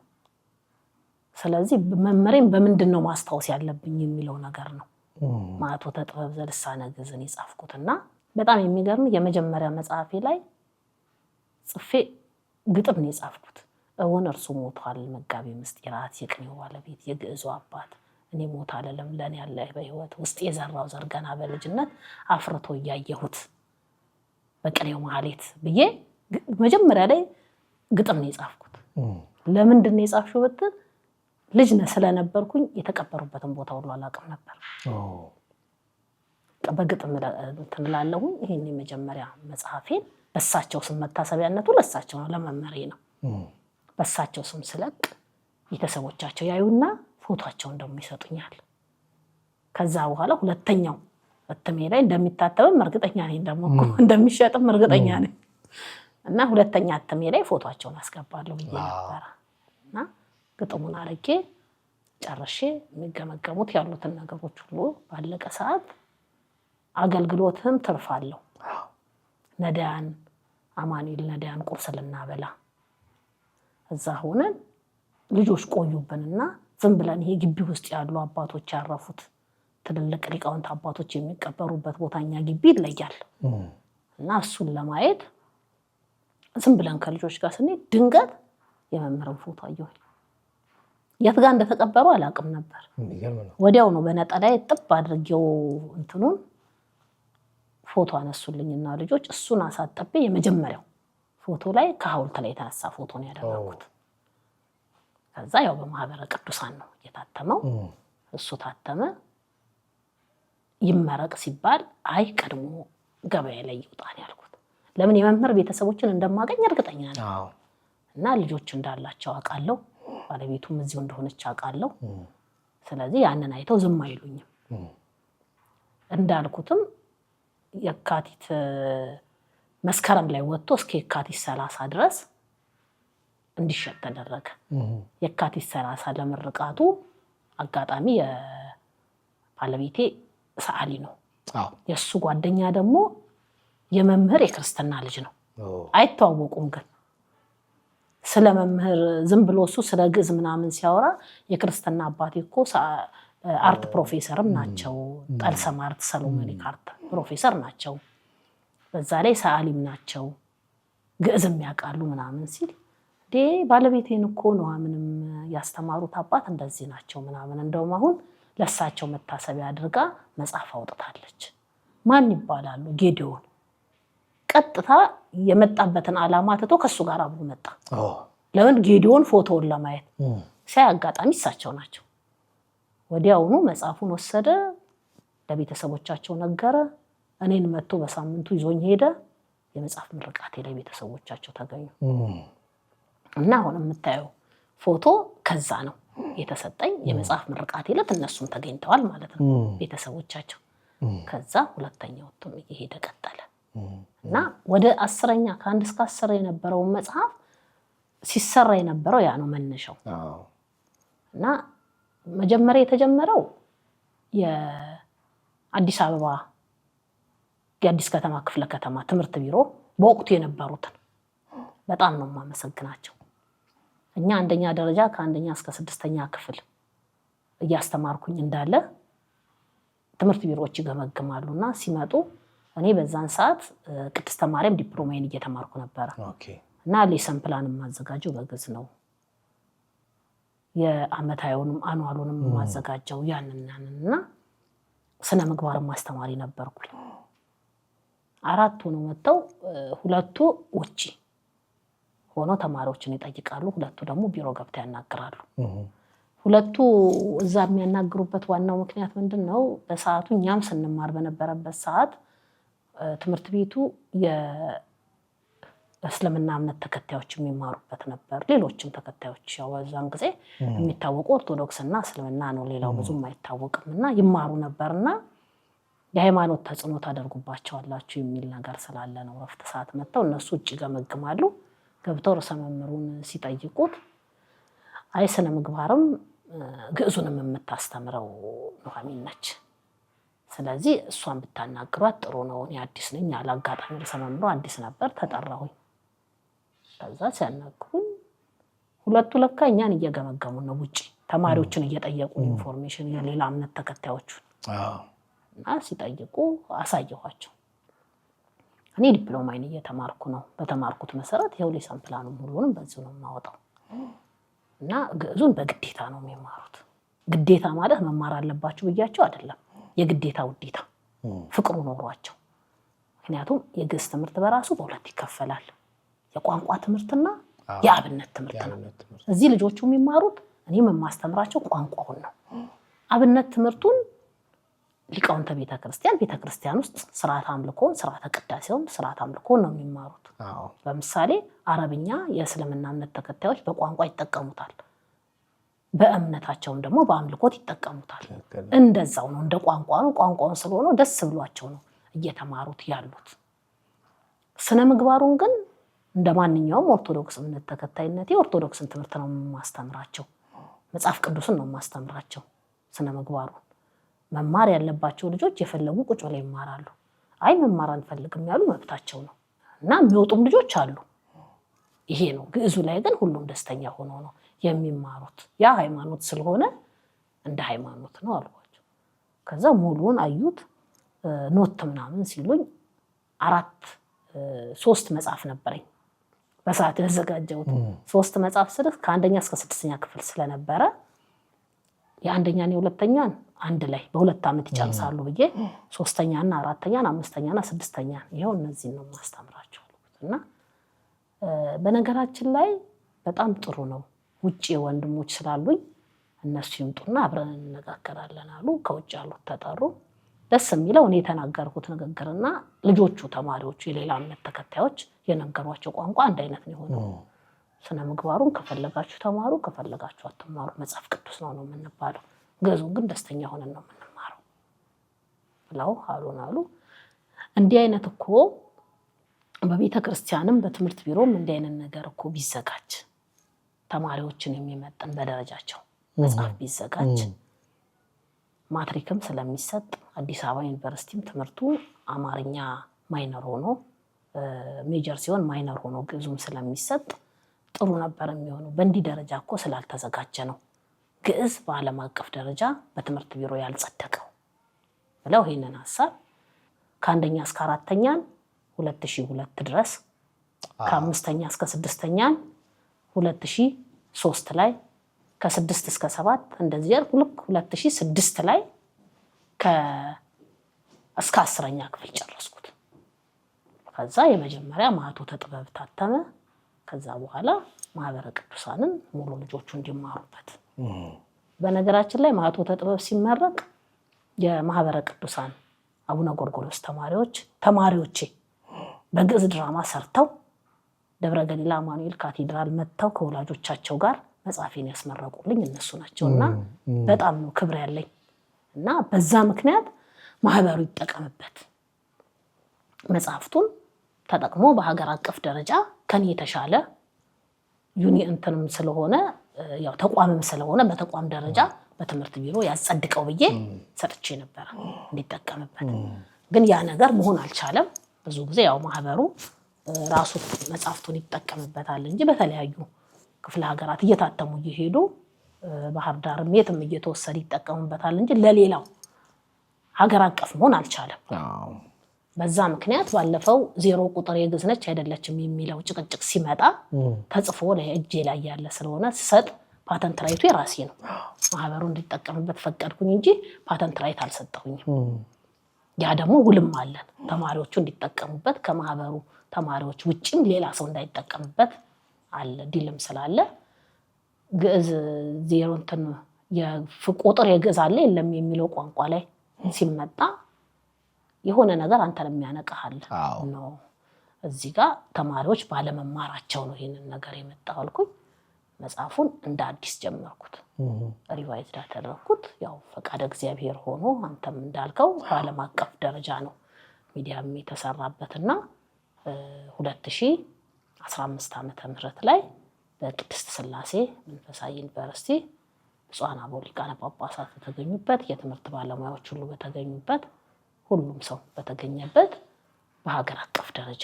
A: ስለዚህ መምህሬን በምንድን ነው ማስታወስ ያለብኝ የሚለው ነገር ነው ማኅቶተ ጥበብ ዘልሳነ ግዕዝን የጻፍኩትና በጣም የሚገርም የመጀመሪያ መጽሐፌ ላይ ጽፌ ግጥም ነው የጻፍኩት። እውን እርሱ ሞቷል መጋቢ ምስጢራት የቅኔው ባለቤት የግዕዙ አባት እኔ ሞት አልልም ለኔ ያለ በህይወት ውስጥ የዘራው ዘር ገና በልጅነት አፍርቶ እያየሁት በቅኔው ማህሌት ብዬ መጀመሪያ ላይ ግጥም ነው የጻፍኩት። ለምንድን ነው የጻፍሽው ብትል ልጅ ስለነበርኩኝ የተቀበሩበትን ቦታ ሁሉ አላውቅም ነበር። በግጥም እንትንላለሁ። ይሄን የመጀመሪያ መጽሐፌን በሳቸው ስም መታሰቢያነቱ ለሳቸው ነው ለመምህሬ ነው። በሳቸው ስም ስለቅ ቤተሰቦቻቸው ያዩና ፎቶአቸውን ደግሞ ይሰጡኛል። ከዛ በኋላ ሁለተኛው እትሜ ላይ እንደሚታተምም እርግጠኛ ነኝ፣ ደግሞ እንደሚሸጥም እርግጠኛ ነኝ። እና ሁለተኛ እትሜ ላይ ፎቶአቸውን አስገባለሁ ብዬ ነበር። እና ግጥሙን አርጌ ጨርሼ የሚገመገሙት ያሉትን ነገሮች ሁሉ ባለቀ ሰዓት አገልግሎትም ትርፋለሁ። ነዳያን አማኑኤል ነዳያን ቁርስ ልናበላ እዛ ሆነን ልጆች ቆዩብንና ዝም ብለን ይሄ ግቢ ውስጥ ያሉ አባቶች ያረፉት ትልልቅ ሊቃውንት አባቶች የሚቀበሩበት ቦታኛ ግቢ ይለያል። እና እሱን ለማየት ዝም ብለን ከልጆች ጋር ስንሄድ ድንገት የመምህርን ፎቶ አየሁኝ። የት ጋር እንደተቀበሩ አላውቅም ነበር። ወዲያው ነው በነጠላዬ ጥብ አድርጌው እንትኑን ፎቶ አነሱልኝና ልጆች እሱን አሳጠቤ የመጀመሪያው ፎቶ ላይ ከሐውልት ላይ የተነሳ ፎቶ ነው ያደረኩት። ከዛ ያው በማህበረ ቅዱሳን ነው የታተመው። እሱ ታተመ። ይመረቅ ሲባል አይ ቀድሞ ገበያ ላይ ይውጣን ያልኩት። ለምን የመምህር ቤተሰቦችን እንደማገኝ እርግጠኛ ነኝ። እና ልጆች እንዳላቸው አውቃለሁ። ባለቤቱም እዚሁ እንደሆነች አውቃለሁ። ስለዚህ ያንን አይተው ዝም አይሉኝም። እንዳልኩትም የካቲት መስከረም ላይ ወጥቶ እስከ የካቲት 30 ድረስ እንዲሸጥ ተደረገ። የካቲት 30 ለምርቃቱ አጋጣሚ የባለቤቴ ሰዓሊ ነው። የእሱ ጓደኛ ደግሞ የመምህር የክርስትና ልጅ ነው። አይተዋወቁም ግን ስለ መምህር ዝም ብሎ እሱ ስለ ግዕዝ ምናምን ሲያወራ የክርስትና አባቴ እኮ አርት ፕሮፌሰርም ናቸው። ጠልሰም አርት ሰሎሞኒክ አርት ፕሮፌሰር ናቸው። በዛ ላይ ሰዓሊም ናቸው። ግዕዝም ያውቃሉ ምናምን ሲል ባለቤቴን እኮ ነው ምንም ያስተማሩት አባት እንደዚህ ናቸው ምናምን። እንደውም አሁን ለሳቸው መታሰቢያ አድርጋ መጽሐፍ አውጥታለች። ማን ይባላሉ? ጌዲዮን። ቀጥታ የመጣበትን ዓላማ ትቶ ከሱ ጋር አብሮ መጣ። ለምን? ጌዲዮን ፎቶውን ለማየት ሲያይ አጋጣሚ እሳቸው ናቸው። ወዲያውኑ መጽሐፉን ወሰደ፣ ለቤተሰቦቻቸው ነገረ። እኔን መጥቶ በሳምንቱ ይዞኝ ሄደ። የመጽሐፍ ምርቃቴ ላይ ቤተሰቦቻቸው ተገኙ እና አሁን የምታየው ፎቶ ከዛ ነው የተሰጠኝ። የመጽሐፍ ምርቃቴ ዕለት እነሱም ተገኝተዋል ማለት ነው ቤተሰቦቻቸው። ከዛ ሁለተኛው እትም እየሄደ ቀጠለ እና ወደ 10ኛ ከ1 እስከ 10 የነበረውን መጽሐፍ ሲሰራ የነበረው ያ ነው መነሻው። እና መጀመሪያ የተጀመረው የአዲስ አበባ የአዲስ ከተማ ክፍለ ከተማ ትምህርት ቢሮ በወቅቱ የነበሩትን በጣም ነው የማመሰግናቸው። እኛ አንደኛ ደረጃ ከ1ኛ እስከ 6ኛ ክፍል እያስተማርኩኝ እንዳለ ትምህርት ቢሮዎች ይገመግማሉና ሲመጡ እኔ በዛን ሰዓት ቅድስተ ማርያም ዲፕሎማዬን እየተማርኩ ነበረ እና ሌሰን ፕላን የማዘጋጀው በግዕዝ ነው። የአመታዊውንም አኗሉንም የማዘጋጀው ያንንና ስነ ምግባር ማስተማሪ ነበርኩኝ። 4 ሆነው መጥተው 2ቱ ውጪ ሆኖ ተማሪዎችን ይጠይቃሉ፣ 2ቱ ደግሞ ቢሮ ገብተው ያናግራሉ። 2ቱ እዛ የሚያናግሩበት ዋናው ምክንያት ምንድነው? በሰዓቱ እኛም ስንማር በነበረበት ሰዓት ትምህርት ቤቱ የእስልምና እምነት ተከታዮች የሚማሩበት ነበር። ሌሎችም ተከታዮች ያው በዛን ጊዜ የሚታወቁ ኦርቶዶክስና እስልምና ነው፣ ሌላው ብዙም አይታወቅምና ይማሩ ነበርና የሃይማኖት ተጽዕኖ ታደርጉባቸዋላችሁ የሚል ነገር ስላለ ነው ረፍት ሰዓት መጥተው እነሱ ውጭ ገመግማሉ። ገብተው ርዕሰ መምህሩን ሲጠይቁት አይ ስነ ምግባርም ግዕዙንም የምታስተምረው ኑሐሚን ነች፣ ስለዚህ እሷን ብታናግሯት ጥሩ ነው። እኔ አዲስ ነኝ ያለ አጋጣሚ ርዕሰ መምህሩ አዲስ ነበር፣ ተጠራሁኝ። ከዛ ሲያናግሩኝ 2ቱ ለካ እኛን እየገመገሙ ነው፣ ውጭ ተማሪዎችን እየጠየቁ ኢንፎርሜሽን የሌላ እምነት ተከታዮቹን እና ሲጠይቁ አሳየኋቸው። እኔ ዲፕሎማዬን እየተማርኩ ነው፣ በተማርኩት መሰረት ይኸው ሌሰን ፕላኑን ሁሉንም በዚሁ ነው የማወጣው እና ግዕዙን በግዴታ ነው የሚማሩት። ግዴታ ማለት መማር አለባችሁ ብያቸው አይደለም፣ የግዴታ ውዴታ ፍቅሩ ኖሯቸው። ምክንያቱም የግዕዝ ትምህርት በራሱ በ2 ይከፈላል፣ የቋንቋ ትምህርትና የአብነት ትምህርት ነው። እዚህ ልጆቹ የሚማሩት እኔም የማስተምራቸው ቋንቋውን ነው። አብነት ትምህርቱን ሊቃውንተ ቤተክርስቲያን ውስጥ ስርዓተ አምልኮን፣ ስርዓተ ቅዳሴውን፣ ስርዓተ አምልኮን ነው የሚማሩት። ለምሳሌ አረብኛ የእስልምና እምነት ተከታዮች በቋንቋ ይጠቀሙታል፣ በእምነታቸውም ደግሞ በአምልኮት ይጠቀሙታል። እንደዛው ነው፣ እንደ ቋንቋ ነው። ቋንቋውን ስለሆነ ደስ ብሏቸው ነው እየተማሩት ያሉት። ስነ ምግባሩን ግን እንደ ማንኛውም ኦርቶዶክስ እምነት ተከታይነቴ ኦርቶዶክስን ትምህርት ነው የማስተምራቸው፣ መጽሐፍ ቅዱስን ነው የማስተምራቸው። ስነ ምግባሩን መማር ያለባቸው ልጆች የፈለጉ ቁጭ ብለው ይማራሉ። አይ መማር አንፈልግም ያሉ መብታቸው ነው እና የሚወጡም ልጆች አሉ። ይሄ ነው። ግዕዙ ላይ ግን ሁሉም ደስተኛ ሆኖ ነው የሚማሩት። ያ ሃይማኖት ስለሆነ እንደ ሃይማኖት ነው አልኳቸው። ከዛ ሙሉውን አዩት። ኖት ምናምን ሲሉኝ 3 መጽሐፍ ነበረኝ በሰዓት ያዘጋጀሁት። 3 መጽሐፍ ስልህ ከ1ኛ እስከ 6ኛ ክፍል ስለነበረ የአንደኛና የሁለተኛን አንድ ላይ በ2 ዓመት ይጨርሳሉ ብዬ 3ኛና 4ኛን 5ኛና 6ኛን ይሄው እነዚህ ነው ማስተምራቸው እና በነገራችን ላይ በጣም ጥሩ ነው። ውጪ ወንድሞች ስላሉኝ እነሱ ይምጡና አብረን እንነጋገራለን አሉ። ከውጭ ያሉት ተጠሩ። ደስ የሚለው እኔ የተናገርኩት ንግግርና ልጆቹ ተማሪዎቹ የሌላ እምነት ተከታዮች የነገሯቸው ቋንቋ አንድ አይነት ነው የሆነው። ስነ ምግባሩን ከፈለጋችሁ ተማሩ፣ ከፈለጋችሁ አትማሩ፣ መጽሐፍ ቅዱስ ነው የምንባለው፣ ግዕዙን ግን ደስተኛ ሆነን ነው የምንማረው ብለው አሉ። እንዲህ አይነት እኮ በቤተ ክርስቲያንም በትምህርት ቢሮም እንዲህ አይነት ነገር እኮ ቢዘጋጅ፣ ተማሪዎችን የሚመጥን በደረጃቸው መጽሐፍ ቢዘጋጅ፣ ማትሪክም ስለሚሰጥ አዲስ አበባ ዩኒቨርሲቲም ትምህርቱ አማርኛ ማይነር ሆኖ ሜጀር ሲሆን ማይነር ሆኖ ግዕዙም ስለሚሰጥ ጥሩ ነበር የሚሆነው። በእንዲህ ደረጃ እኮ ስላልተዘጋጀ ነው ግዕዝ በዓለም አቀፍ ደረጃ በትምህርት ቢሮ ያልጸደቀው ብለው ይህንን ሀሳብ ከአንደኛ እስከ አራተኛን 2002 ድረስ ከአምስተኛ እስከ ስድስተኛን 2003 ላይ ከ6 እስከ 7 እንደዚህ ያልኩ ልክ 2006 ላይ እስከ 10ኛ ክፍል ጨረስኩት። ከዛ የመጀመሪያ ማኅቶተ ጥበብ ታተመ። ከዛ በኋላ ማህበረ ቅዱሳንን ሙሉ ልጆቹ እንዲማሩበት። በነገራችን ላይ ማኅቶተ ጥበብ ሲመረቅ የማህበረ ቅዱሳን አቡነ ጎርጎርዮስ ተማሪዎቼ በግዕዝ ድራማ ሰርተው ደብረ ገሊላ አማኑኤል ካቴድራል መጥተው ከወላጆቻቸው ጋር መጽሐፌን ያስመረቁልኝ እነሱ ናቸውና በጣም ነው ክብር ያለኝ እና በዛ ምክንያት ማህበሩ ይጠቀምበት መጽሐፍቱን ተጠቅሞ በሀገር አቀፍ ደረጃ ከኔ የተሻለ ዩኒየንትንም ስለሆነ ያው ተቋምም ስለሆነ በተቋም ደረጃ በትምህርት ቢሮ ያጸድቀው ብዬ ሰጥቼ ነበር እንዲጠቀምበት። ግን ያ ነገር መሆን አልቻለም። ብዙ ጊዜ ያው ማህበሩ ራሱ መጽሐፍቱን ይጠቀምበታል እንጂ በተለያዩ ክፍለ ሀገራት እየታተሙ እየሄዱ ባህር ዳርም የትም እየተወሰደ ይጠቀሙበታል እንጂ ለሌላው ሀገር አቀፍ መሆን አልቻለም። በዛ ምክንያት ባለፈው 0 ቁጥር የግዕዝ ነች አይደለችም የሚለው ጭቅጭቅ ሲመጣ ተጽፎ ለእጄ ላይ ያለ ስለሆነ ሰጥ ፓተንት ራይቱ የራሴ ነው። ማህበሩ እንዲጠቀምበት ፈቀድኩኝ እንጂ ፓተንት ራይት አልሰጠሁኝም። ያ ደግሞ ውልም አለን ተማሪዎቹ እንዲጠቀሙበት ከማህበሩ ተማሪዎች ውጪም ሌላ ሰው እንዳይጠቀምበት አለ ዲልም ስላለ ግዕዝ 0 እንትን ቁጥር የግዕዝ አለ የለም የሚለው ቋንቋ ላይ ሲመጣ የሆነ ነገር አንተን የሚያነቃሃል ነው። እዚህ ጋር ተማሪዎች ባለመማራቸው ነው ይሄንን ነገር የመጣው አልኩኝ። መጽሐፉን እንደ አዲስ ጀመርኩት፣ ሪቫይዝ አደረኩት። ያው ፈቃደ እግዚአብሔር ሆኖ አንተም እንዳልከው በዓለም አቀፍ ደረጃ ነው ሚዲያም የተሰራበትና 2015 ዓመተ ምህረት ላይ በቅድስት ሥላሴ መንፈሳዊ ዩኒቨርሲቲ ብፁዓን አበው ሊቃነ ጳጳሳት በተገኙበት የትምህርት ባለሙያዎች ሁሉ በተገኙበት ሁሉም ሰው በተገኘበት በሀገር አቀፍ ደረጃ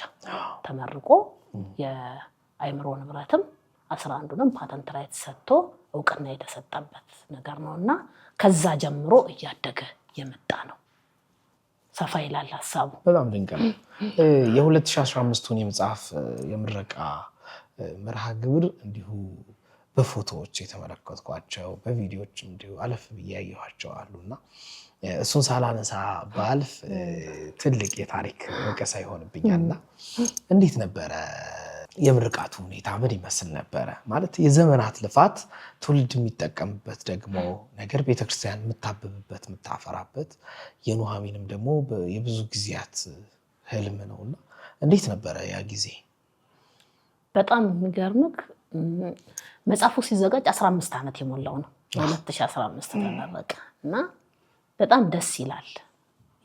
A: ተመርቆ የአእምሮ ንብረትም 11ዱንም ፓተንት ራይት ሰጥቶ እውቅና የተሰጠበት ነገር ነውና ከዛ ጀምሮ እያደገ የመጣ ነው። ሰፋ ይላል ሀሳቡ።
B: በጣም ድንቅ ነው። የ2015ቱን የመጽሐፍ የምረቃ መርሃ ግብር እንዲሁ በፎቶዎች የተመለከትኳቸው በቪዲዮዎች እንዲሁ አለፍ ብዬ ያየኋቸው አሉና እሱን ሳላነሳ ባልፍ ትልቅ የታሪክ ወቀሳ ይሆንብኛልና እንዴት ነበረ የምርቃቱ ሁኔታ? ምን ይመስል ነበረ? ማለት የዘመናት ልፋት ትውልድ የሚጠቀምበት ደግሞ ነገር ቤተክርስቲያን የምታብብበት የምታፈራበት የኑሃሚንም ደግሞ የብዙ ጊዜያት ህልም ነውና እንዴት ነበረ ያ ጊዜ?
A: በጣም የሚገርምክ መጽሐፉ ሲዘጋጅ 15 ዓመት የሞላው ነው። 2015 ተመረቀ እና በጣም ደስ ይላል።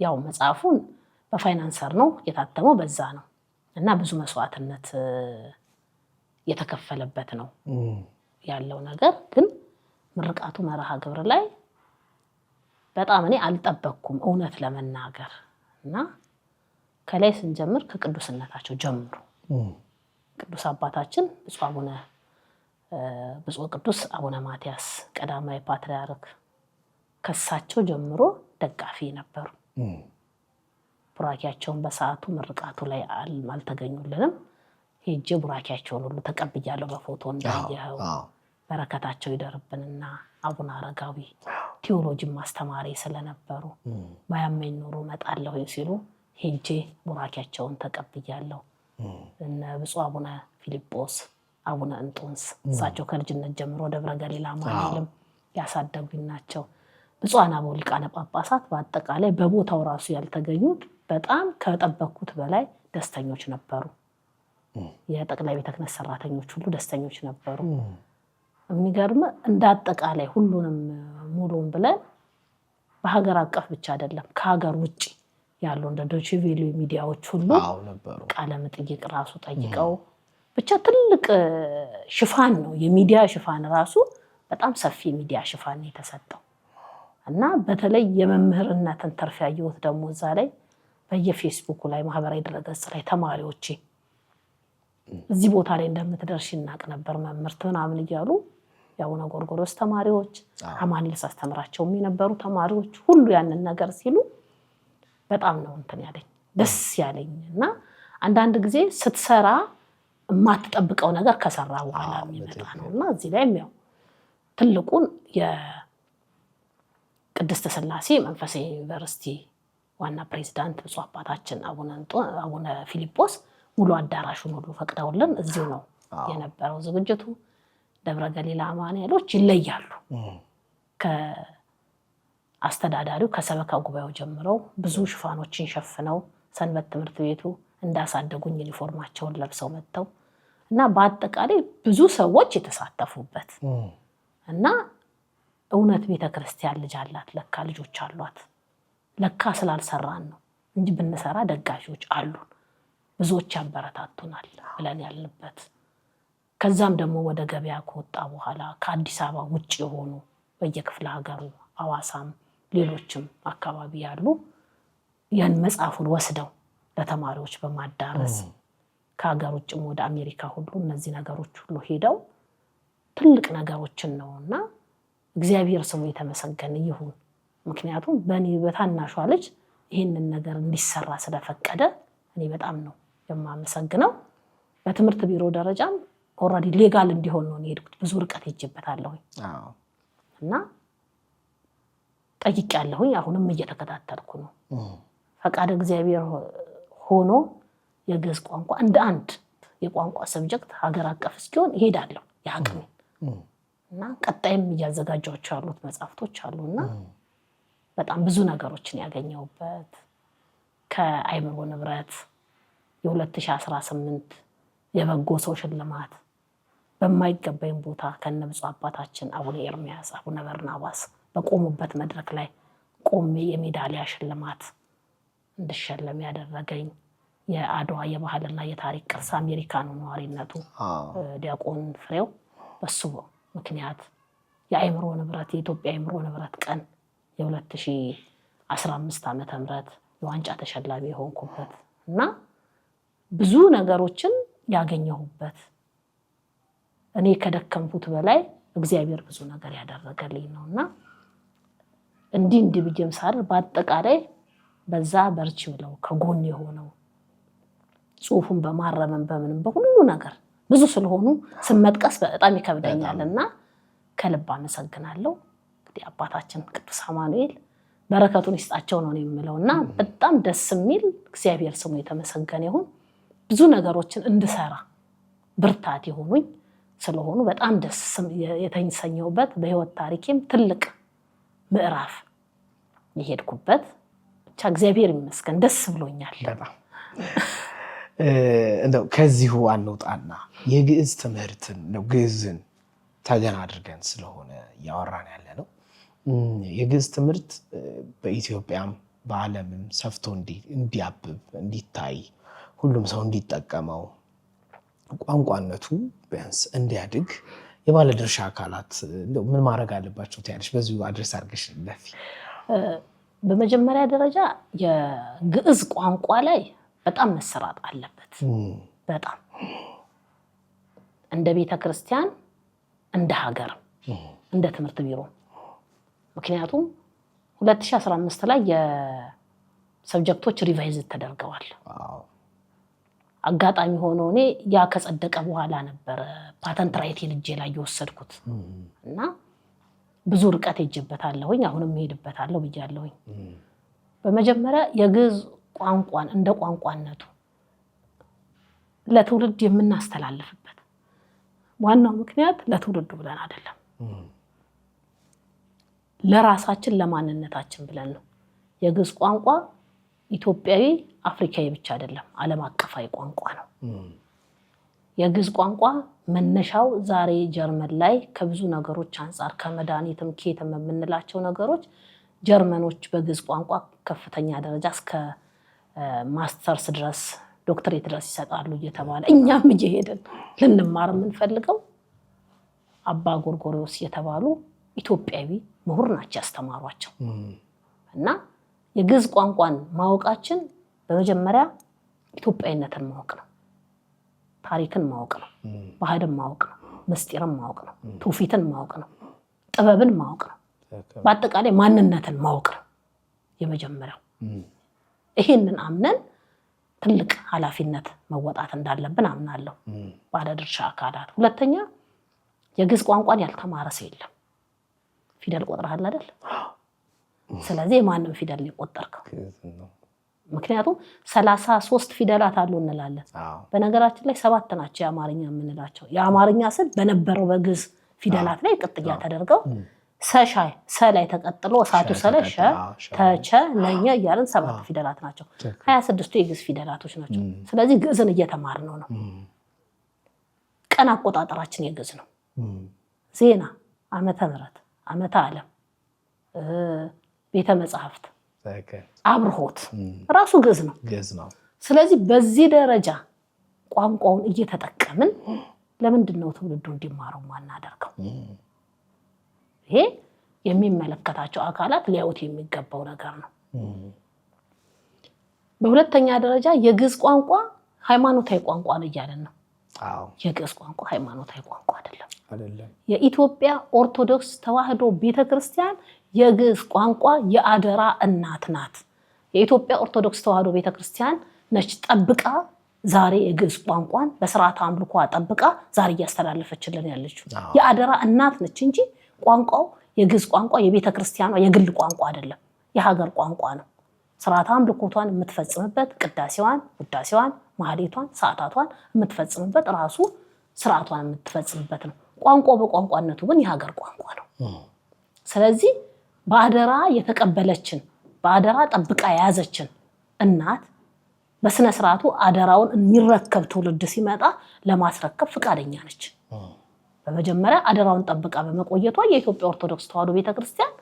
A: ያው መጽሐፉን በፋይናንሰር ነው የታተመው፣ በዛ ነው እና ብዙ መስዋዕትነት የተከፈለበት ነው ያለው ነገር። ግን ምርቃቱ መርሃ ግብር ላይ በጣም እኔ አልጠበቅኩም እውነት ለመናገር እና ከላይ ስንጀምር ከቅዱስነታቸው ጀምሮ ቅዱስ አባታችን ብፁዕ ቅዱስ አቡነ ማትያስ ቀዳማዊ ፓትርያርክ ከሳቸው ጀምሮ ደጋፊ ነበሩ። ቡራኪያቸውን በሰዓቱ ምርቃቱ ላይ አልተገኙልንም። ሄጄ ቡራኪያቸውን ሁሉ ተቀብያለሁ በፎቶ እንዳየኸው። በረከታቸው ይደርብንና አቡነ አረጋዊ ቴዎሎጂን ማስተማሪ ስለነበሩ ባያመኝ ኖሮ እመጣለሁ ሲሉ ሄጄ ቡራኪያቸውን ተቀብያለሁ። እነ ብፁዕ አቡነ ፊልጶስ አቡነ እንጦንስ እሳቸው ከልጅነት ጀምሮ ደብረ ገሊላ አማኑኤልም ያሳደጉኝ ናቸው። ብፁዓን አበው ሊቃነ ጳጳሳት በአጠቃላይ በቦታው ራሱ ያልተገኙት በጣም ከጠበቅኩት በላይ ደስተኞች ነበሩ። የጠቅላይ ቤተ ክህነት ሰራተኞች ሁሉ ደስተኞች ነበሩ። የሚገርም እንደ አጠቃላይ ሁሉንም ሙሉን ብለን በሀገር አቀፍ ብቻ አይደለም ከሀገር ውጭ ያሉ እንደ ዶይቼ ቬለ ሚዲያዎች ሁሉ ቃለ መጠይቅ ራሱ ጠይቀው ብቻ ትልቅ ሽፋን ነው የሚዲያ ሽፋን ራሱ በጣም ሰፊ ሚዲያ ሽፋን የተሰጠው እና በተለይ የመምህርነትን ተርፍ ያየሁት ደግሞ እዛ ላይ በየፌስቡኩ ላይ ማህበራዊ ድረገጽ ላይ ተማሪዎቼ እዚህ ቦታ ላይ እንደምትደርሽ ይናቅ ነበር መምህርት ምናምን እያሉ የአቡነ ጎርጎርዮስ ተማሪዎች አማኑኤል ሳስተምራቸው የነበሩ ተማሪዎች ሁሉ ያንን ነገር ሲሉ በጣም ነው እንትን ያለኝ ደስ ያለኝ። እና አንዳንድ ጊዜ ስትሰራ የማትጠብቀው ነገር ከሰራ በኋላ የሚመጣ ነው። እና እዚህ ላይም ያው ትልቁን የቅድስት ሥላሴ መንፈሳዊ ዩኒቨርሲቲ ዋና ፕሬዚዳንት ብፁዕ አባታችን አቡነ ፊልጶስ ሙሉ አዳራሹን ሁሉ ፈቅደውልን እዚሁ ነው የነበረው ዝግጅቱ። ደብረ ገሊላ አማኑኤሎች ይለያሉ። ከአስተዳዳሪው ከሰበካ ጉባኤው ጀምረው ብዙ ሽፋኖችን ሸፍነው ሰንበት ትምህርት ቤቱ እንዳሳደጉኝ ዩኒፎርማቸውን ለብሰው መጥተው እና በአጠቃላይ ብዙ ሰዎች የተሳተፉበት እና እውነት ቤተክርስቲያን ልጅ አላት፣ ለካ ልጆች አሏት፣ ለካ ስላልሰራን ነው እንጂ ብንሰራ ደጋፊዎች አሉን፣ ብዙዎች ያበረታቱናል ብለን ያልንበት። ከዛም ደግሞ ወደ ገበያ ከወጣ በኋላ ከአዲስ አበባ ውጭ የሆኑ በየክፍለ ሀገሩ ሐዋሳም ሌሎችም አካባቢ ያሉ ያን መጽሐፉን ወስደው ለተማሪዎች በማዳረስ ከሀገር ውጭም ወደ አሜሪካ ሁሉ እነዚህ ነገሮች ሁሉ ሄደው ትልቅ ነገሮችን ነውና እግዚአብሔር ስሙ የተመሰገነ ይሁን። ምክንያቱም በእኔ በታናሿ ልጅ ይህንን ነገር እንዲሰራ ስለፈቀደ እኔ በጣም ነው የማመሰግነው። በትምህርት ቢሮ ደረጃም ኦልሬዲ ሌጋል እንዲሆን ነው የሄድኩት። ብዙ ርቀት ሄጄበታለሁ እና ጠይቄያለሁኝ። አሁንም እየተከታተልኩ ነው። ፈቃደ እግዚአብሔር ሆኖ የግዕዝ ቋንቋ እንደ አንድ የቋንቋ ሰብጀክት ሀገር አቀፍ እስኪሆን እሄዳለሁ የአቅሜን እና ቀጣይም እያዘጋጇቸው ያሉት መጽሐፍቶች አሉና በጣም ብዙ ነገሮችን ያገኘሁበት ከአይምሮ ንብረት የ2018 የበጎ ሰው ሽልማት በማይገባኝ ቦታ ከነብፁዕ አባታችን አቡነ ኤርምያስ አቡነ በርናባስ በቆሙበት መድረክ ላይ ቆሜ የሜዳሊያ ሽልማት እንድሸለም ያደረገኝ የአድዋ የባህልና የታሪክ ቅርስ አሜሪካ ነው ነዋሪነቱ ዲያቆን ፍሬው በሱ ምክንያት የአይምሮ ንብረት የኢትዮጵያ አይምሮ ንብረት ቀን የ2015 ዓመተ ምህረት የዋንጫ ተሸላሚ የሆንኩበት እና ብዙ ነገሮችን ያገኘሁበት እኔ ከደከምኩት በላይ እግዚአብሔር ብዙ ነገር ያደረገልኝ ነውና እንዲህ ብዬም ሳር በአጠቃላይ በዛ በርቺ ብለው ከጎን የሆነው ጽሁፉን በማረመን በምንም በሁሉ ነገር ብዙ ስለሆኑ ስመጥቀስ በጣም ይከብደኛልና ከልብ አመሰግናለሁ። እንግዲህ አባታችን ቅዱስ አማኑኤል በረከቱን ይስጣቸው ነው የምለውና በጣም ደስ የሚል እግዚአብሔር ስሙ የተመሰገነ ይሁን። ብዙ ነገሮችን እንድሰራ ብርታት የሆኑኝ ስለሆኑ በጣም ደስ የተሰኘሁበት በህይወት ታሪኬም ትልቅ ምዕራፍ የሄድኩበት ብቻ እግዚአብሔር ይመስገን ደስ ብሎኛል።
B: በጣም እንደው ከዚሁ አንውጣና የግዕዝ ትምህርትን ነው ግዕዝን ተገን አድርገን ስለሆነ ያወራን ያለ ነው። የግዕዝ ትምህርት በኢትዮጵያም በዓለምም ሰፍቶ እንዲያብብ እንዲታይ ሁሉም ሰው እንዲጠቀመው ቋንቋነቱ ቢያንስ እንዲያድግ የባለድርሻ አካላት ምን ማድረግ አለባቸው ትያለሽ? በዚሁ አድረስ አድርገሽ ለፊ
A: በመጀመሪያ ደረጃ የግዕዝ ቋንቋ ላይ በጣም መሰራት አለበት። በጣም እንደ ቤተክርስቲያን እንደ ሀገር እንደ ትምህርት ቢሮ ምክንያቱም 2015 ላይ የሰብጀክቶች ሪቫይዝ ተደርገዋል። አጋጣሚ ሆኖ እኔ ያ ከጸደቀ በኋላ ነበር ፓተንት ራይቴን እጄ ላይ የወሰድኩት እና ብዙ ርቀት ሄጄበታለሁኝ አሁንም ሄድበታለሁ ብያለሁኝ። በመጀመሪያ የግዕዝ ቋንቋን እንደ ቋንቋነቱ ለትውልድ የምናስተላልፍበት ዋናው ምክንያት ለትውልዱ ብለን አይደለም፣ ለራሳችን ለማንነታችን ብለን ነው። የግዕዝ ቋንቋ ኢትዮጵያዊ አፍሪካዊ ብቻ አይደለም፣ ዓለም አቀፋዊ ቋንቋ ነው። የግዕዝ ቋንቋ መነሻው ዛሬ ጀርመን ላይ ከብዙ ነገሮች አንፃር ከመድኃኒትም ኬትም የምንላቸው ነገሮች ጀርመኖች በግዕዝ ቋንቋ ከፍተኛ ደረጃ እስከ ማስተርስ ድረስ ዶክትሬት ድረስ ይሰጣሉ እየተባለ እኛም እየሄድን ልንማር የምንፈልገው አባ ጎርጎርዮስ የተባሉ ኢትዮጵያዊ ምሁር ናቸው ያስተማሯቸው እና የግዕዝ ቋንቋን ማወቃችን በመጀመሪያ ኢትዮጵያዊነትን ማወቅ ነው፣ ታሪክን ማወቅ ነው፣ ባህልን ማወቅ ነው፣ ምስጢርን ማወቅ ነው፣ ትውፊትን ማወቅ ነው፣ ጥበብን ማወቅ ነው። በአጠቃላይ ማንነትን ማወቅ ነው የመጀመሪያው። ይሄንን አምነን ትልቅ ኃላፊነት መወጣት እንዳለብን አምናለሁ ባለድርሻ አካላት። ሁለተኛ የግዕዝ ቋንቋን ያልተማረ ሰው የለም። ፊደል ቆጥረሃል አይደል? ስለዚህ የማንም ፊደል ነው የቆጠርከው። ምክንያቱም 33 ፊደላት አሉ እንላለን። በነገራችን ላይ 7 ናቸው የአማርኛ የምንላቸው። የአማርኛ ስል በነበረው በግዕዝ ፊደላት ላይ ቅጥያ ተደርገው ሰ ላይ ተቀጥሎ እሳቱ ሰለሸ ተቸ ነኘ እያልን 7 ፊደላት ናቸው። 26ቱ የግዕዝ ፊደላቶች ናቸው። ስለዚህ ግዕዝን እየተማርነው ነው። ቀን አቆጣጠራችን የግዕዝ ነው። ዜና፣ ዓመተ ምሕረት፣ ዓመተ ዓለም፣ ቤተ መጻሕፍት፣ አብርሆት ራሱ ግዕዝ ነው። ስለዚህ በዚህ ደረጃ ቋንቋውን እየተጠቀምን ለምንድን ነው ትውልዱ እንዲማረው ማናደርገው? ይሄ የሚመለከታቸው አካላት ሊያዩት የሚገባው ነገር ነው። በሁለተኛ ደረጃ የግዕዝ ቋንቋ ሃይማኖታዊ ቋንቋ ነው እያለን ነው። የግዕዝ ቋንቋ ሃይማኖታዊ ቋንቋ አይደለም። የኢትዮጵያ ኦርቶዶክስ ተዋሕዶ ቤተክርስቲያን የግዕዝ ቋንቋ የአደራ እናት ናት። የኢትዮጵያ ኦርቶዶክስ ተዋሕዶ ቤተክርስቲያን ነች ጠብቃ ዛሬ የግዕዝ ቋንቋን በስርዓተ አምልኮ ጠብቃ ዛሬ እያስተላለፈችልን ያለችው የአደራ እናት ነች እንጂ ቋንቋው የግዕዝ ቋንቋ የቤተክርስቲያኗ የግል ቋንቋ አይደለም፣ የሀገር ቋንቋ ነው። ስርዓተ አምልኮቷን የምትፈጽምበት፣ ቅዳሴዋን፣ ውዳሴዋን፣ ማህሌቷን፣ ሰዓታቷን የምትፈጽምበት ራሱ ስርዓቷን የምትፈጽምበት ነው። ቋንቋው በቋንቋነቱ ግን የሀገር ቋንቋ ነው። ስለዚህ በአደራ የተቀበለችን በአደራ ጠብቃ የያዘችን እናት በስነ ስርዓቱ አደራውን የሚረከብ ትውልድ ሲመጣ ለማስረከብ ፈቃደኛ ነች። በመጀመሪያ አደራውን ጠብቃ በመቆየቷ የኢትዮጵያ ኦርቶዶክስ ተዋሕዶ ቤተክርስቲያን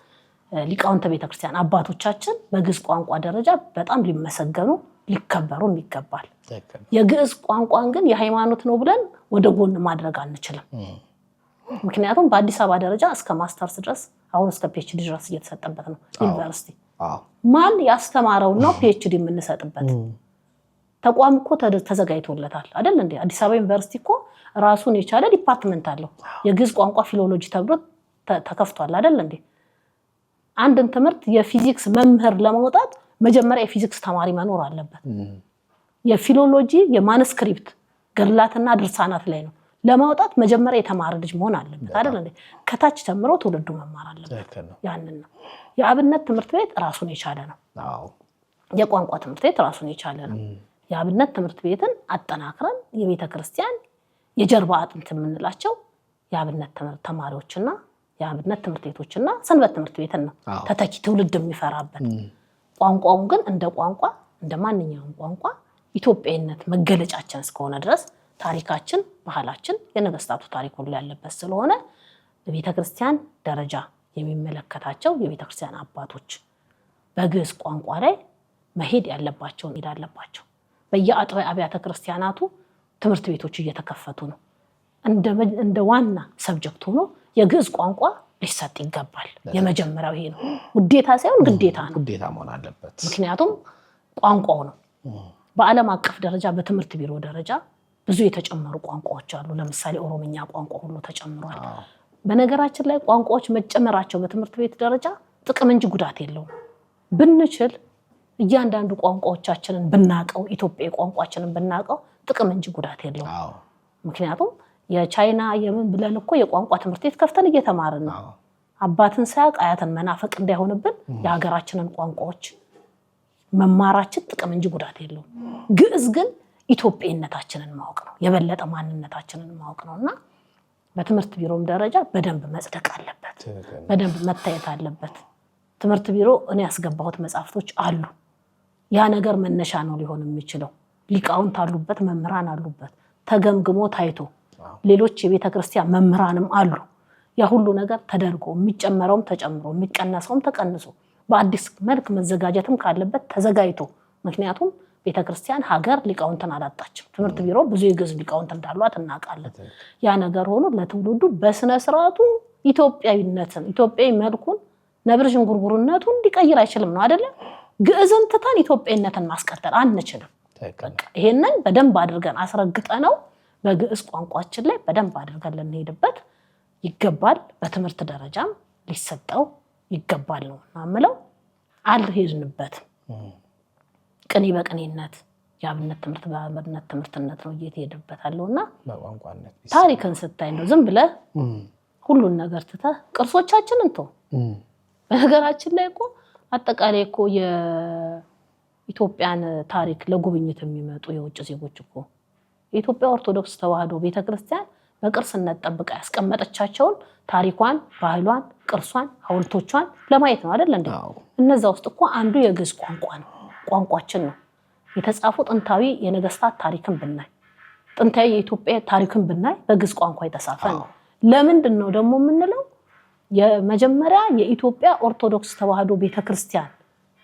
A: ሊቃውንተ ቤተክርስቲያን አባቶቻችን በግዕዝ ቋንቋ ደረጃ በጣም ሊመሰገኑ ሊከበሩ ይገባል። የግዕዝ ቋንቋን ግን የሃይማኖት ነው ብለን ወደ ጎን ማድረግ አንችልም። ምክንያቱም በአዲስ አበባ ደረጃ እስከ ማስተርስ ድረስ አሁን እስከ ፒኤችዲ ድረስ እየተሰጠበት ነው። ዩኒቨርሲቲ ማን ያስተማረውን ነው ፒኤችዲ የምንሰጥበት? ተቋም እኮ ተዘጋጅቶለታል አይደል እንዴ? አዲስ አበባ ዩኒቨርሲቲ እኮ ራሱን የቻለ ዲፓርትመንት አለው። የግዕዝ ቋንቋ ፊሎሎጂ ተብሎ ተከፍቷል አይደል እንዴ? አንድን ትምህርት የፊዚክስ መምህር ለማውጣት መጀመሪያ የፊዚክስ ተማሪ መኖር አለበት። የፊሎሎጂ የማኑስክሪፕት ገድላትና ድርሳናት ላይ ነው ለማውጣት መጀመሪያ የተማረ ልጅ መሆን አለበት አይደል እንዴ? ከታች ተምሮ ትውልዱ መማር አለበት። ያንን ነው። የአብነት ትምህርት ቤት ራሱን የቻለ ነው። የቋንቋ ትምህርት ቤት ራሱን የቻለ ነው። የአብነት ትምህርት ቤትን አጠናክረን የቤተክርስቲያን የጀርባ አጥንት የምንላቸው የአብነት ተማሪዎችና የአብነት ትምህርት ቤቶችና ሰንበት ትምህርት ቤትን ነው ተተኪ ትውልድ የሚፈራበት። ቋንቋውን ግን እንደ ቋንቋ እንደ ማንኛውም ቋንቋ ኢትዮጵያዊነት መገለጫችን እስከሆነ ድረስ ታሪካችን፣ ባህላችን የነገስታቱ ታሪክ ሁሉ ያለበት ስለሆነ በቤተክርስቲያን ደረጃ የሚመለከታቸው የቤተክርስቲያን አባቶች በግዕዝ ቋንቋ ላይ መሄድ ያለባቸውን ሄድ አለባቸው። በየአጥቢያ አብያተ ክርስቲያናቱ ትምህርት ቤቶች እየተከፈቱ ነው። እንደ ዋና ሰብጀክት ሆኖ የግዕዝ ቋንቋ ሊሰጥ ይገባል። የመጀመሪያው ይሄ ነው። ውዴታ ሳይሆን ግዴታ ነው።
B: ግዴታ መሆን አለበት።
A: ምክንያቱም ቋንቋው ነው። በዓለም አቀፍ ደረጃ በትምህርት ቢሮ ደረጃ ብዙ የተጨመሩ ቋንቋዎች አሉ። ለምሳሌ ኦሮምኛ ቋንቋ ሁሉ ተጨምሯል። በነገራችን ላይ ቋንቋዎች መጨመራቸው በትምህርት ቤት ደረጃ ጥቅም እንጂ ጉዳት የለውም። ብንችል እያንዳንዱ ቋንቋዎቻችንን ብናቀው፣ ኢትዮጵያዊ ቋንቋችንን ብናቀው ጥቅም እንጂ ጉዳት የለውም። ምክንያቱም የቻይና የምን ብለን እኮ የቋንቋ ትምህርት ቤት ከፍተን እየተማርን ነው። አባትን ሳያውቅ አያትን መናፈቅ እንዳይሆንብን የሀገራችንን ቋንቋዎች መማራችን ጥቅም እንጂ ጉዳት የለውም። ግዕዝ ግን ኢትዮጵያዊነታችንን ማወቅ ነው፣ የበለጠ ማንነታችንን ማወቅ ነው እና በትምህርት ቢሮም ደረጃ በደንብ መጽደቅ አለበት፣ በደንብ መታየት አለበት። ትምህርት ቢሮ እኔ ያስገባሁት መጽሐፍቶች አሉ። ያ ነገር መነሻ ነው ሊሆን የሚችለው። ሊቃውንት አሉበት፣ መምህራን አሉበት፣ ተገምግሞ ታይቶ ሌሎች የቤተክርስቲያን መምህራንም አሉ። ያ ሁሉ ነገር ተደርጎ የሚጨመረውም ተጨምሮ የሚቀነሰውም ተቀንሶ በአዲስ መልክ መዘጋጀትም ካለበት ተዘጋጅቶ፣ ምክንያቱም ቤተክርስቲያን ሀገር ሊቃውንትን አላጣችም። ትምህርት ቢሮ ብዙ የግዕዝ ሊቃውንት እንዳሏት እናውቃለን። ያ ነገር ሆኖ ለትውልዱ በስነ ስርዓቱ ኢትዮጵያዊነትን ኢትዮጵያዊ መልኩን ነብር ዥንጉርጉርነቱን ሊቀይር አይችልም ነው አይደለም? ግዕዝን ትተን ኢትዮጵያነትን ማስቀጠል አንችልም። በቃ ይሄንን በደንብ አድርገን አስረግጠነው በግዕዝ ቋንቋችን ላይ በደንብ አድርገን ልንሄድበት ይገባል። በትምህርት ደረጃም ሊሰጠው ይገባል ነው ማምለው። አልሄድንበትም። ቅኔ በቅኔነት የአብነት ትምህርት በአብነት ትምህርትነት ነው እየተሄደበት ያለውና
B: በቋንቋነት
A: ታሪክን ስታይ ነው ዝም ብለህ ሁሉን ነገር ትተህ ቅርሶቻችንን ተው። በነገራችን ላይ እኮ አጠቃላይ እኮ የኢትዮጵያን ታሪክ ለጉብኝት የሚመጡ የውጭ ዜጎች እኮ የኢትዮጵያ ኦርቶዶክስ ተዋሕዶ ቤተክርስቲያን በቅርስነት ጠብቃ ያስቀመጠቻቸውን ታሪኳን፣ ባህሏን፣ ቅርሷን፣ ሐውልቶቿን ለማየት ነው አይደል እንዴ? እነዛ ውስጥ እኮ አንዱ የግዕዝ ቋንቋ ነው፣ ቋንቋችን ነው። የተጻፉ ጥንታዊ የነገስታት ታሪክን ብናይ፣ ጥንታዊ የኢትዮጵያ ታሪክን ብናይ በግዕዝ ቋንቋ የተጻፈ ነው። ለምንድን ነው ደግሞ የምንለው? የመጀመሪያ የኢትዮጵያ ኦርቶዶክስ ተዋሕዶ ቤተክርስቲያን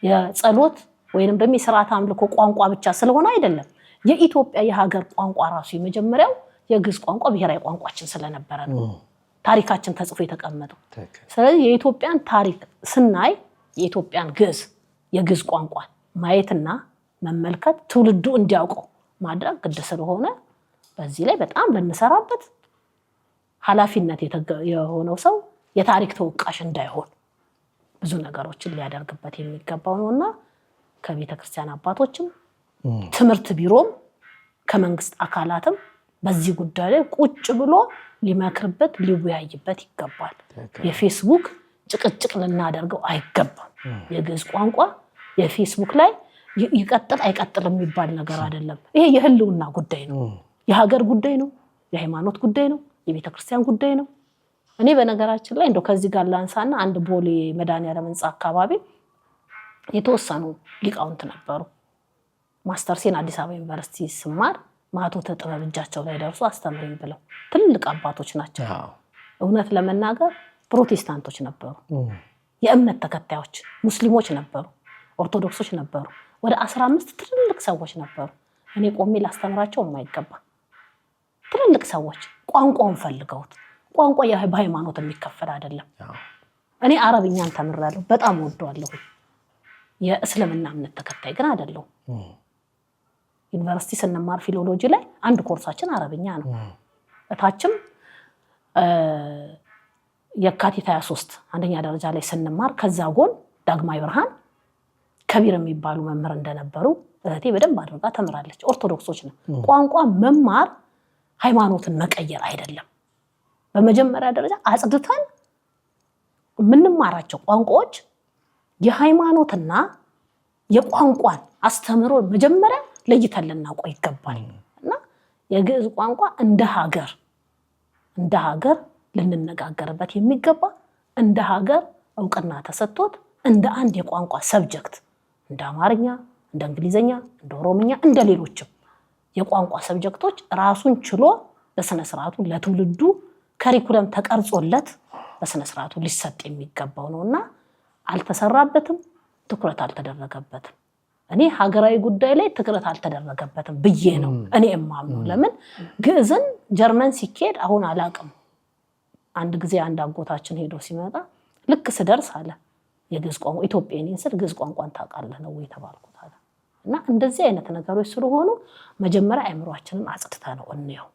A: የጸሎት ወይንም ደግሞ የሥርዓተ አምልኮ ቋንቋ ብቻ ስለሆነ አይደለም። የኢትዮጵያ የሀገር ቋንቋ ራሱ የመጀመሪያው የግዕዝ ቋንቋ ብሔራዊ ቋንቋችን ስለነበረ ነው ታሪካችን ተጽፎ የተቀመጠው። ስለዚህ የኢትዮጵያን ታሪክ ስናይ የኢትዮጵያን ግዕዝ የግዕዝ ቋንቋ ማየትና መመልከት ትውልዱ እንዲያውቀው ማድረግ ግድ ስለሆነ በዚህ ላይ በጣም ልንሰራበት ኃላፊነት የሆነው ሰው የታሪክ ተወቃሽ እንዳይሆን ብዙ ነገሮችን ሊያደርግበት የሚገባው ነውና ከቤተክርስቲያን አባቶችም ትምህርት ቢሮም ከመንግስት አካላትም በዚህ ጉዳይ ላይ ቁጭ ብሎ ሊመክርበት ሊወያይበት ይገባል። የፌስቡክ ጭቅጭቅ ልናደርገው አይገባም። የግዕዝ ቋንቋ የፌስቡክ ላይ ይቀጥል አይቀጥል የሚባል ነገር አይደለም። ይሄ የህልውና ጉዳይ ነው፣ የሀገር ጉዳይ ነው፣ የሃይማኖት ጉዳይ ነው፣ የቤተክርስቲያን ጉዳይ ነው። እኔ በነገራችን ላይ እንደው ከዚህ ጋር ላንሳና አንድ ቦሌ መድኃኔዓለም ሕንፃ አካባቢ የተወሰኑ ሊቃውንት ነበሩ። ማስተርሴን አዲስ አበባ ዩኒቨርሲቲ ስማር ማኅቶተ ጥበብ እጃቸው ላይ ደርሶ አስተምረኝ ብለው ትልቅ አባቶች ናቸው። እውነት ለመናገር ፕሮቴስታንቶች ነበሩ፣ የእምነት ተከታዮች ሙስሊሞች ነበሩ፣ ኦርቶዶክሶች ነበሩ። ወደ 15 ትልልቅ ሰዎች ነበሩ። እኔ ቆሜ ላስተምራቸው የማይገባ ትልልቅ ሰዎች ቋንቋውን ፈልገውት። ቋንቋ በሃይማኖት የሚከፈል አይደለም። እኔ አረብኛን ተምሬያለሁ፣ በጣም ወደዋለሁ። የእስልምና እምነት ተከታይ ግን አይደለሁም። ዩኒቨርሲቲ ስንማር ፊሎሎጂ ላይ አንድ ኮርሳችን አረብኛ ነው። እታችም የካቲት 23 አንደኛ ደረጃ ላይ ስንማር ከዛ ጎን ዳግማዊ ብርሃን ከቢር የሚባሉ መምህር እንደነበሩ እህቴ በደንብ አድርጋ ተምራለች። ኦርቶዶክሶች ነው። ቋንቋ መማር ሃይማኖትን መቀየር አይደለም። በመጀመሪያ ደረጃ አጽድተን የምንማራቸው ቋንቋዎች የሃይማኖትና የቋንቋን አስተምሮ መጀመሪያ ለይተን ልናውቀው ይገባል እና የግዕዝ ቋንቋ እንደ ሀገር ልንነጋገርበት የሚገባ እንደ ሀገር እውቅና ተሰጥቶት እንደ አንድ የቋንቋ ሰብጀክት እንደ አማርኛ፣ እንደ እንግሊዘኛ፣ እንደ ኦሮምኛ እንደ ሌሎችም የቋንቋ ሰብጀክቶች ራሱን ችሎ በስነ ስርዓቱ ለትውልዱ ከሪኩለም ተቀርጾለት በስነ ስርዓቱ ሊሰጥ የሚገባው ነውና አልተሰራበትም፣ ትኩረት አልተደረገበትም። እኔ ሀገራዊ ጉዳይ ላይ ትኩረት አልተደረገበትም ብዬ ነው እኔ የማምነው። ለምን ግዕዝን ጀርመን ሲኬድ አሁን አላቅም። አንድ ጊዜ አንድ አጎታችን ሄዶ ሲመጣ ልክ ስደርስ አለ የግዕዝ ቋንቋ ኢትዮጵያዊን ስል ግዕዝ ቋንቋን ታውቃለህ ነው የተባልኩት አለ። እና እንደዚህ አይነት ነገሮች ስለሆኑ መጀመሪያ አእምሯችንን አጽድተ ነው እንየው።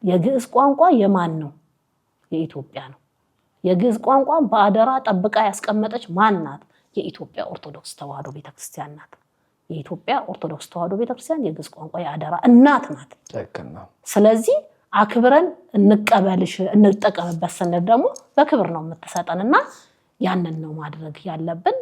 A: የግዕዝ ቋንቋ የማን ነው? የኢትዮጵያ ነው። የግዕዝ ቋንቋ በአደራ ጠብቃ ያስቀመጠች ማን ናት? የኢትዮጵያ ኦርቶዶክስ ተዋሕዶ ቤተክርስቲያን ናት። የኢትዮጵያ ኦርቶዶክስ ተዋሕዶ ቤተክርስቲያን የግዕዝ ቋንቋ የአደራ እናት ናት። ስለዚህ አክብረን እንቀበልሽ እንጠቀምበት ስንል ደግሞ በክብር ነው የምትሰጠንና ያንን ነው ማድረግ ያለብን።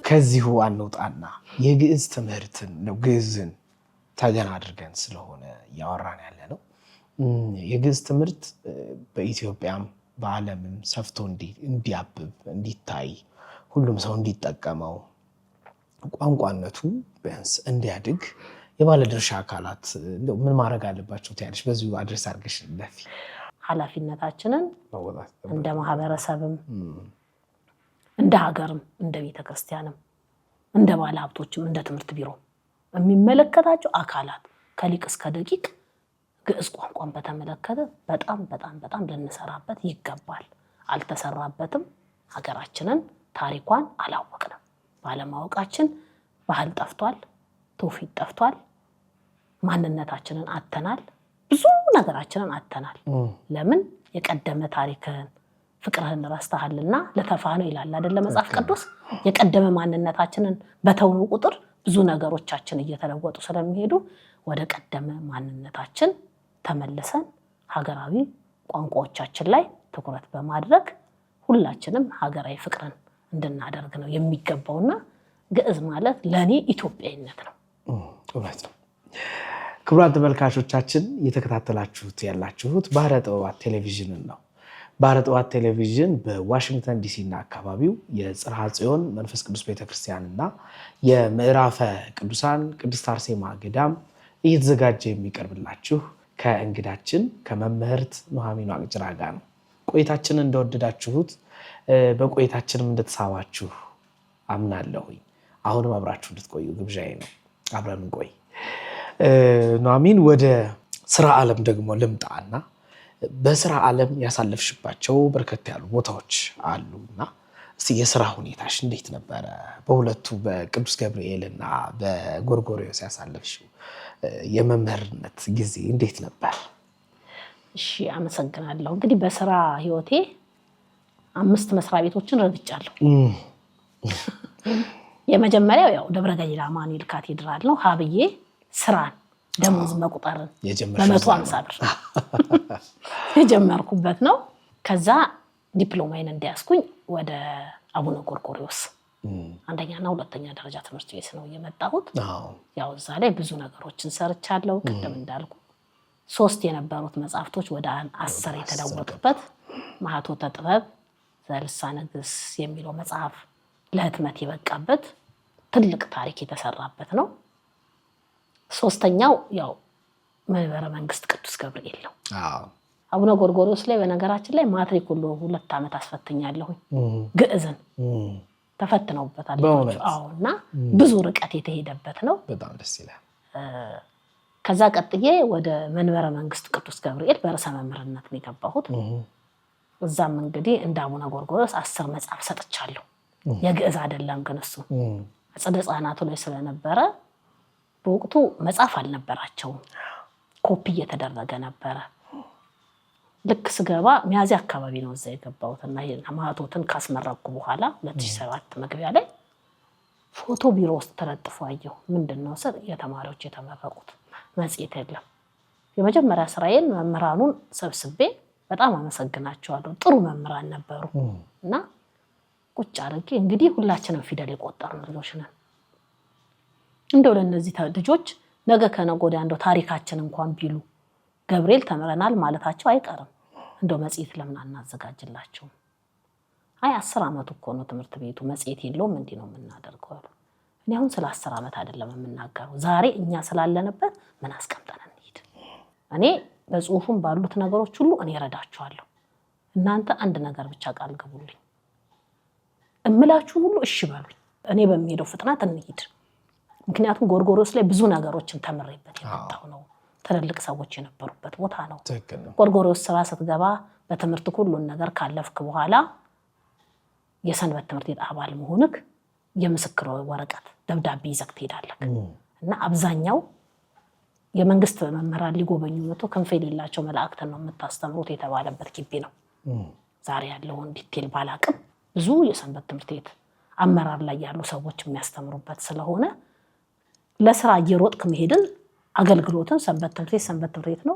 B: ከዚሁ አንውጣና የግዕዝ ትምህርትን ነው ግዕዝን ተገን አድርገን ስለሆነ እያወራን ያለ ነው። የግዕዝ ትምህርት በኢትዮጵያም በዓለምም ሰፍቶ እንዲያብብ እንዲታይ ሁሉም ሰው እንዲጠቀመው ቋንቋነቱ ቢያንስ እንዲያድግ የባለድርሻ አካላት ምን ማድረግ አለባቸው ትያለሽ? በዚሁ አድረስ አድርገሽ ለፊ ኃላፊነታችንን እንደ ማህበረሰብም እንደ ሀገርም እንደ ቤተክርስቲያንም እንደ ባለ ሀብቶችም እንደ ትምህርት ቢሮ የሚመለከታቸው አካላት
A: ከሊቅ እስከ ደቂቅ ግዕዝ ቋንቋን በተመለከተ በጣም በጣም በጣም ልንሰራበት ይገባል። አልተሰራበትም። ሀገራችንን ታሪኳን አላወቅንም። ባለማወቃችን ባህል ጠፍቷል፣ ትውፊት ጠፍቷል፣ ማንነታችንን አተናል፣ ብዙ ነገራችንን አተናል። ለምን? የቀደመ ታሪክህን ፍቅርህን ረስተሃልና ለተፋህ ነው ይላል አይደለ መጽሐፍ ቅዱስ። የቀደመ ማንነታችንን በተውኑ ቁጥር ብዙ ነገሮቻችን እየተለወጡ ስለሚሄዱ ወደ ቀደመ ማንነታችን ተመልሰን ሀገራዊ ቋንቋዎቻችን ላይ ትኩረት በማድረግ ሁላችንም ሀገራዊ ፍቅርን እንድናደርግ ነው የሚገባውና ግዕዝ ማለት ለእኔ ኢትዮጵያዊነት ነው።
B: እውነት ነው። ክቡራን ተመልካቾቻችን እየተከታተላችሁት ያላችሁት ባህረ ጥበባት ቴሌቪዥንን ነው። ባህረ ጥበባት ቴሌቪዥን በዋሽንግተን ዲሲ እና አካባቢው የጽርሐ ጽዮን መንፈስ ቅዱስ ቤተክርስቲያንና የምዕራፈ ቅዱሳን ቅድስት አርሴማ ገዳም እየተዘጋጀ የሚቀርብላችሁ ከእንግዳችን ከመምህርት ኑሃሚን ዋቅጅራ ጋር ነው። ቆይታችንን እንደወደዳችሁት በቆይታችንም እንደተሳባችሁ አምናለሁኝ። አሁንም አብራችሁ እንድትቆዩ ግብዣዬ ነው። አብረን እንቆይ። ኑሃሚን፣ ወደ ስራ ዓለም ደግሞ ልምጣና በስራ ዓለም ያሳለፍሽባቸው በርከት ያሉ ቦታዎች አሉና እስቲ የስራ ሁኔታሽ እንዴት ነበረ? በሁለቱ በቅዱስ ገብርኤል እና በጎርጎርዮስ ያሳለፍሽው የመምህርነት ጊዜ እንዴት ነበር?
A: እሺ፣ አመሰግናለሁ። እንግዲህ በስራ ህይወቴ 5 መስሪያ ቤቶችን ረግጫለሁ። የመጀመሪያው ያው ደብረ ገሊላ አማኑኤል ካቴድራል ነው። ሀብዬ ስራን ደሞዝ መቁጠርን በ150 ብር የጀመርኩበት ነው። ከዛ ዲፕሎማዬን እንዲያስኩኝ ወደ አቡነ ጎርጎርዮስ አንደኛና ሁለተኛ ደረጃ ትምህርት ቤት ነው የመጣሁት። ያው እዛ ላይ ብዙ ነገሮችን ሰርቻለሁ። ቅድም እንዳልኩ 3 የነበሩት መጽሐፍቶች ወደ 10 የተለወጡበት ማኅቶተ ጥበብ ዘልሳነ ግዕዝ የሚለው መጽሐፍ ለህትመት የበቃበት ትልቅ ታሪክ የተሰራበት ነው። 3ኛው ያው መንበረ መንግስት ቅዱስ ገብርኤል ነው። አቡነ ጎርጎርዮስ ላይ በነገራችን ላይ ማትሪክ ሁሉ 2 ዓመት አስፈትኛለሁ። ግዕዝን ተፈትነውበታል። እና ብዙ ርቀት የተሄደበት ነው።
B: በጣም ደስ ይላል።
A: ከዛ ቀጥዬ ወደ መንበረ መንግስት ቅዱስ ገብርኤል በርዕሰ መምህርነት ነው የገባሁት። እዛም እንግዲህ እንደ አቡነ ጎርጎርዮስ 10 መጽሐፍ ሰጥቻለሁ። የግዕዝ አይደለም ግን እሱ አጸደ ሕፃናቱ ላይ ስለነበረ በወቅቱ መጽሐፍ አልነበራቸውም። ኮፒ እየተደረገ ነበረ። ልክ ስገባ ሚያዝያ አካባቢ ነው እዛ የገባሁትና ማኅቶትን ካስመረኩ በኋላ 2007 መግቢያ ላይ ፎቶ ቢሮ ውስጥ ተለጥፎ አየሁ። ምንድነው ስር የተማሪዎች የተመረቁት መጽሔት የለም። የመጀመሪያ ስራዬን መምህራኑን ሰብስቤ በጣም አመሰግናቸዋለሁ። ጥሩ መምህራን ነበሩ እና ቁጭ አድርጌ እንግዲህ ሁላችንም ፊደል የቆጠርን ልጆች ነን። እንደው ለእነዚህ ልጆች ነገ ከነገ ወዲያ እንደው ታሪካችን እንኳን ቢሉ ገብርኤል ተምረናል ማለታቸው አይቀርም። እንደው መጽሔት ለምን አናዘጋጅላቸው? አይ 10 ዓመት እኮ ነው ትምህርት ቤቱ መጽሔት የለውም እንዲህ ነው የምናደርገው አሉ። እኔ አሁን ስለ 10 ዓመት አይደለም የምናገረው፣ ዛሬ እኛ ስላለንበት ምን አስቀምጠን እንሂድ። እኔ በጽሁፉም ባሉት ነገሮች ሁሉ እኔ እረዳችኋለሁ። እናንተ አንድ ነገር ብቻ ቃል ግቡልኝ፣ እምላችሁን ሁሉ እሺ በሉኝ። እኔ በሚሄደው ፍጥነት እንሂድ። ምክንያቱም ጎርጎርዮስ ላይ ብዙ ነገሮችን ተምሬበት የመጣው ነው። ትልልቅ ሰዎች የነበሩበት ቦታ ነው። ጎርጎርዮስ ስራ ስትገባ በትምህርት ሁሉን ነገር ካለፍክ በኋላ የሰንበት ትምህርት ቤት አባል መሆንክ የምስክር ወረቀት ደብዳቤ ይዘህ ትሄዳለህ እና አብዛኛው የመንግስት መምህራን ሊጎበኙ መጥቶ ክንፍ የሌላቸው መላእክትን ነው የምታስተምሩት የተባለበት ግቢ ነው። ዛሬ ያለውን ዲቴል ባላቅም ብዙ የሰንበት ትምህርት ቤት አመራር ላይ ያሉ ሰዎች የሚያስተምሩበት ስለሆነ ለስራ እየሮጥክ መሄድን አገልግሎትን ሰንበት ትምህርት ቤት ነው።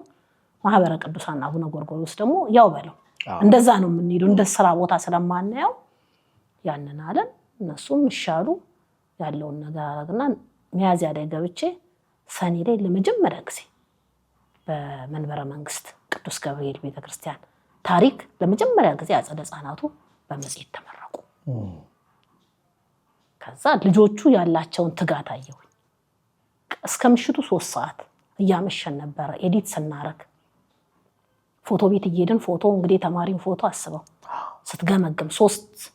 A: ማህበረ ቅዱሳን አቡነ ጎርጎርዮስ ደግሞ ያው በለው እንደዛ ነው የምንሄደው። እንደ ስራ ቦታ ስለማናየው ያንን አለን። እነሱም ይሻሉ ያለውን ነገር አረግና ሚያዝያ ላይ ገብቼ ሰኔ ላይ ለመጀመሪያ ጊዜ በመንበረ መንግስት ቅዱስ ገብርኤል ቤተክርስቲያን ታሪክ ለመጀመሪያ ጊዜ አጸደ ሕፃናቱ በመጽሔት ተመረቁ። ከዛ ልጆቹ ያላቸውን ትጋት አየሁ። እስከ ምሽቱ 3 ሰዓት እያመሸን ነበረ ኤዲት ስናረግ ፎቶ ቤት እየሄድን ፎቶ እንግዲህ ተማሪን ፎቶ አስበው ስትገመግም 3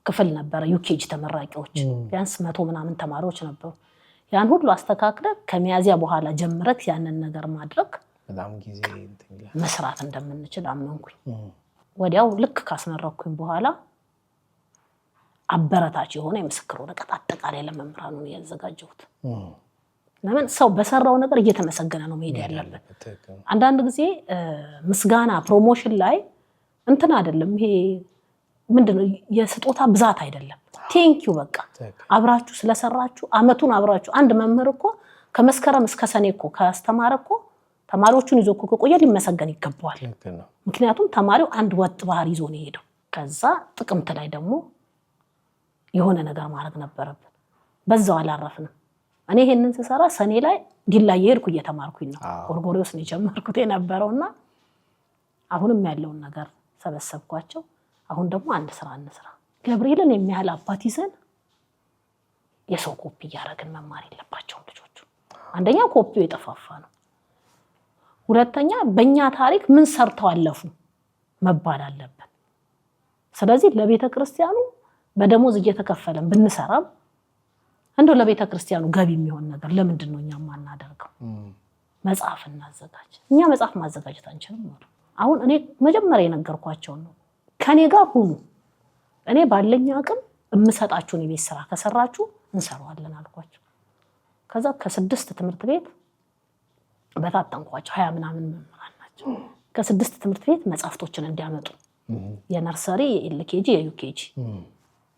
A: ክፍል ነበረ ዩኬጂ ተመራቂዎች ቢያንስ 100 ምናምን ተማሪዎች ነበሩ። ያን ሁሉ አስተካክለ ከሚያዚያ በኋላ ጀምረክ ያንን ነገር ማድረግ
B: በጣም ጊዜ
A: መስራት እንደምንችል አመንኩኝ። ወዲያው ልክ ካስመረኩኝ በኋላ አበረታች የሆነ የምስክር ወረቀት አጠቃላይ ለመምህራኑ ያዘጋጀሁት። ለምን ሰው በሰራው ነገር እየተመሰገነ ነው መሄድ ያለበት። አንዳንድ ጊዜ ምስጋና ፕሮሞሽን ላይ እንትን አይደለም፣ ይሄ ምንድነው የስጦታ ብዛት አይደለም። ቴንኪዩ በቃ አብራችሁ ስለሰራችሁ አመቱን አብራችሁ አንድ መምህር እኮ ከመስከረም እስከ ሰኔ እኮ ካስተማረ እኮ ተማሪዎቹን ይዞ እኮ ከቆየ ሊመሰገን ይገባዋል። ምክንያቱም ተማሪው አንድ ወጥ ባህሪ ይዞ ነው የሄደው። ከዛ ጥቅምት ላይ ደግሞ የሆነ ነገር ማድረግ ነበረብን። በዛው አላረፍንም። እኔ ይሄንን ስሰራ ሰኔ ላይ ዲላ የሄድኩ እየተማርኩኝ ነው። ጎርጎሪዎስ ነው የጀመርኩት የነበረውና አሁንም ያለውን ነገር ሰበሰብኳቸው። አሁን ደግሞ አንድ ስራ እንስራ። ገብርኤልን የሚያህል አባት ይዘን የሰው ኮፒ እያደረግን መማር የለባቸውም ልጆቹ። አንደኛ ኮፒው የጠፋፋ ነው። ሁለተኛ በእኛ ታሪክ ምን ሰርተው አለፉ መባል አለብን። ስለዚህ ለቤተ ክርስቲያኑ በደሞዝ እየተከፈለን ብንሰራም እንደው ለቤተ ክርስቲያኑ ገቢ የሚሆን ነገር ለምንድን ነው እኛ ማናደርገው? መጽሐፍ እናዘጋጅ። እኛ መጽሐፍ ማዘጋጀት አንችልም። አሁን እኔ መጀመሪያ የነገርኳቸው ነው፣ ከኔ ጋር ሁኑ፣ እኔ ባለኝ አቅም የምሰጣችሁን የቤት ስራ ከሰራችሁ እንሰራዋለን አልኳቸው። ከዛ ከ6 ትምህርት ቤት በታተንኳቸው 20 ምናምን መምህራን ናቸው። ከ6 ትምህርት ቤት መጽሐፍቶችን እንዲያመጡ የነርሰሪ፣ የኤልኬጂ፣ የዩኬጂ።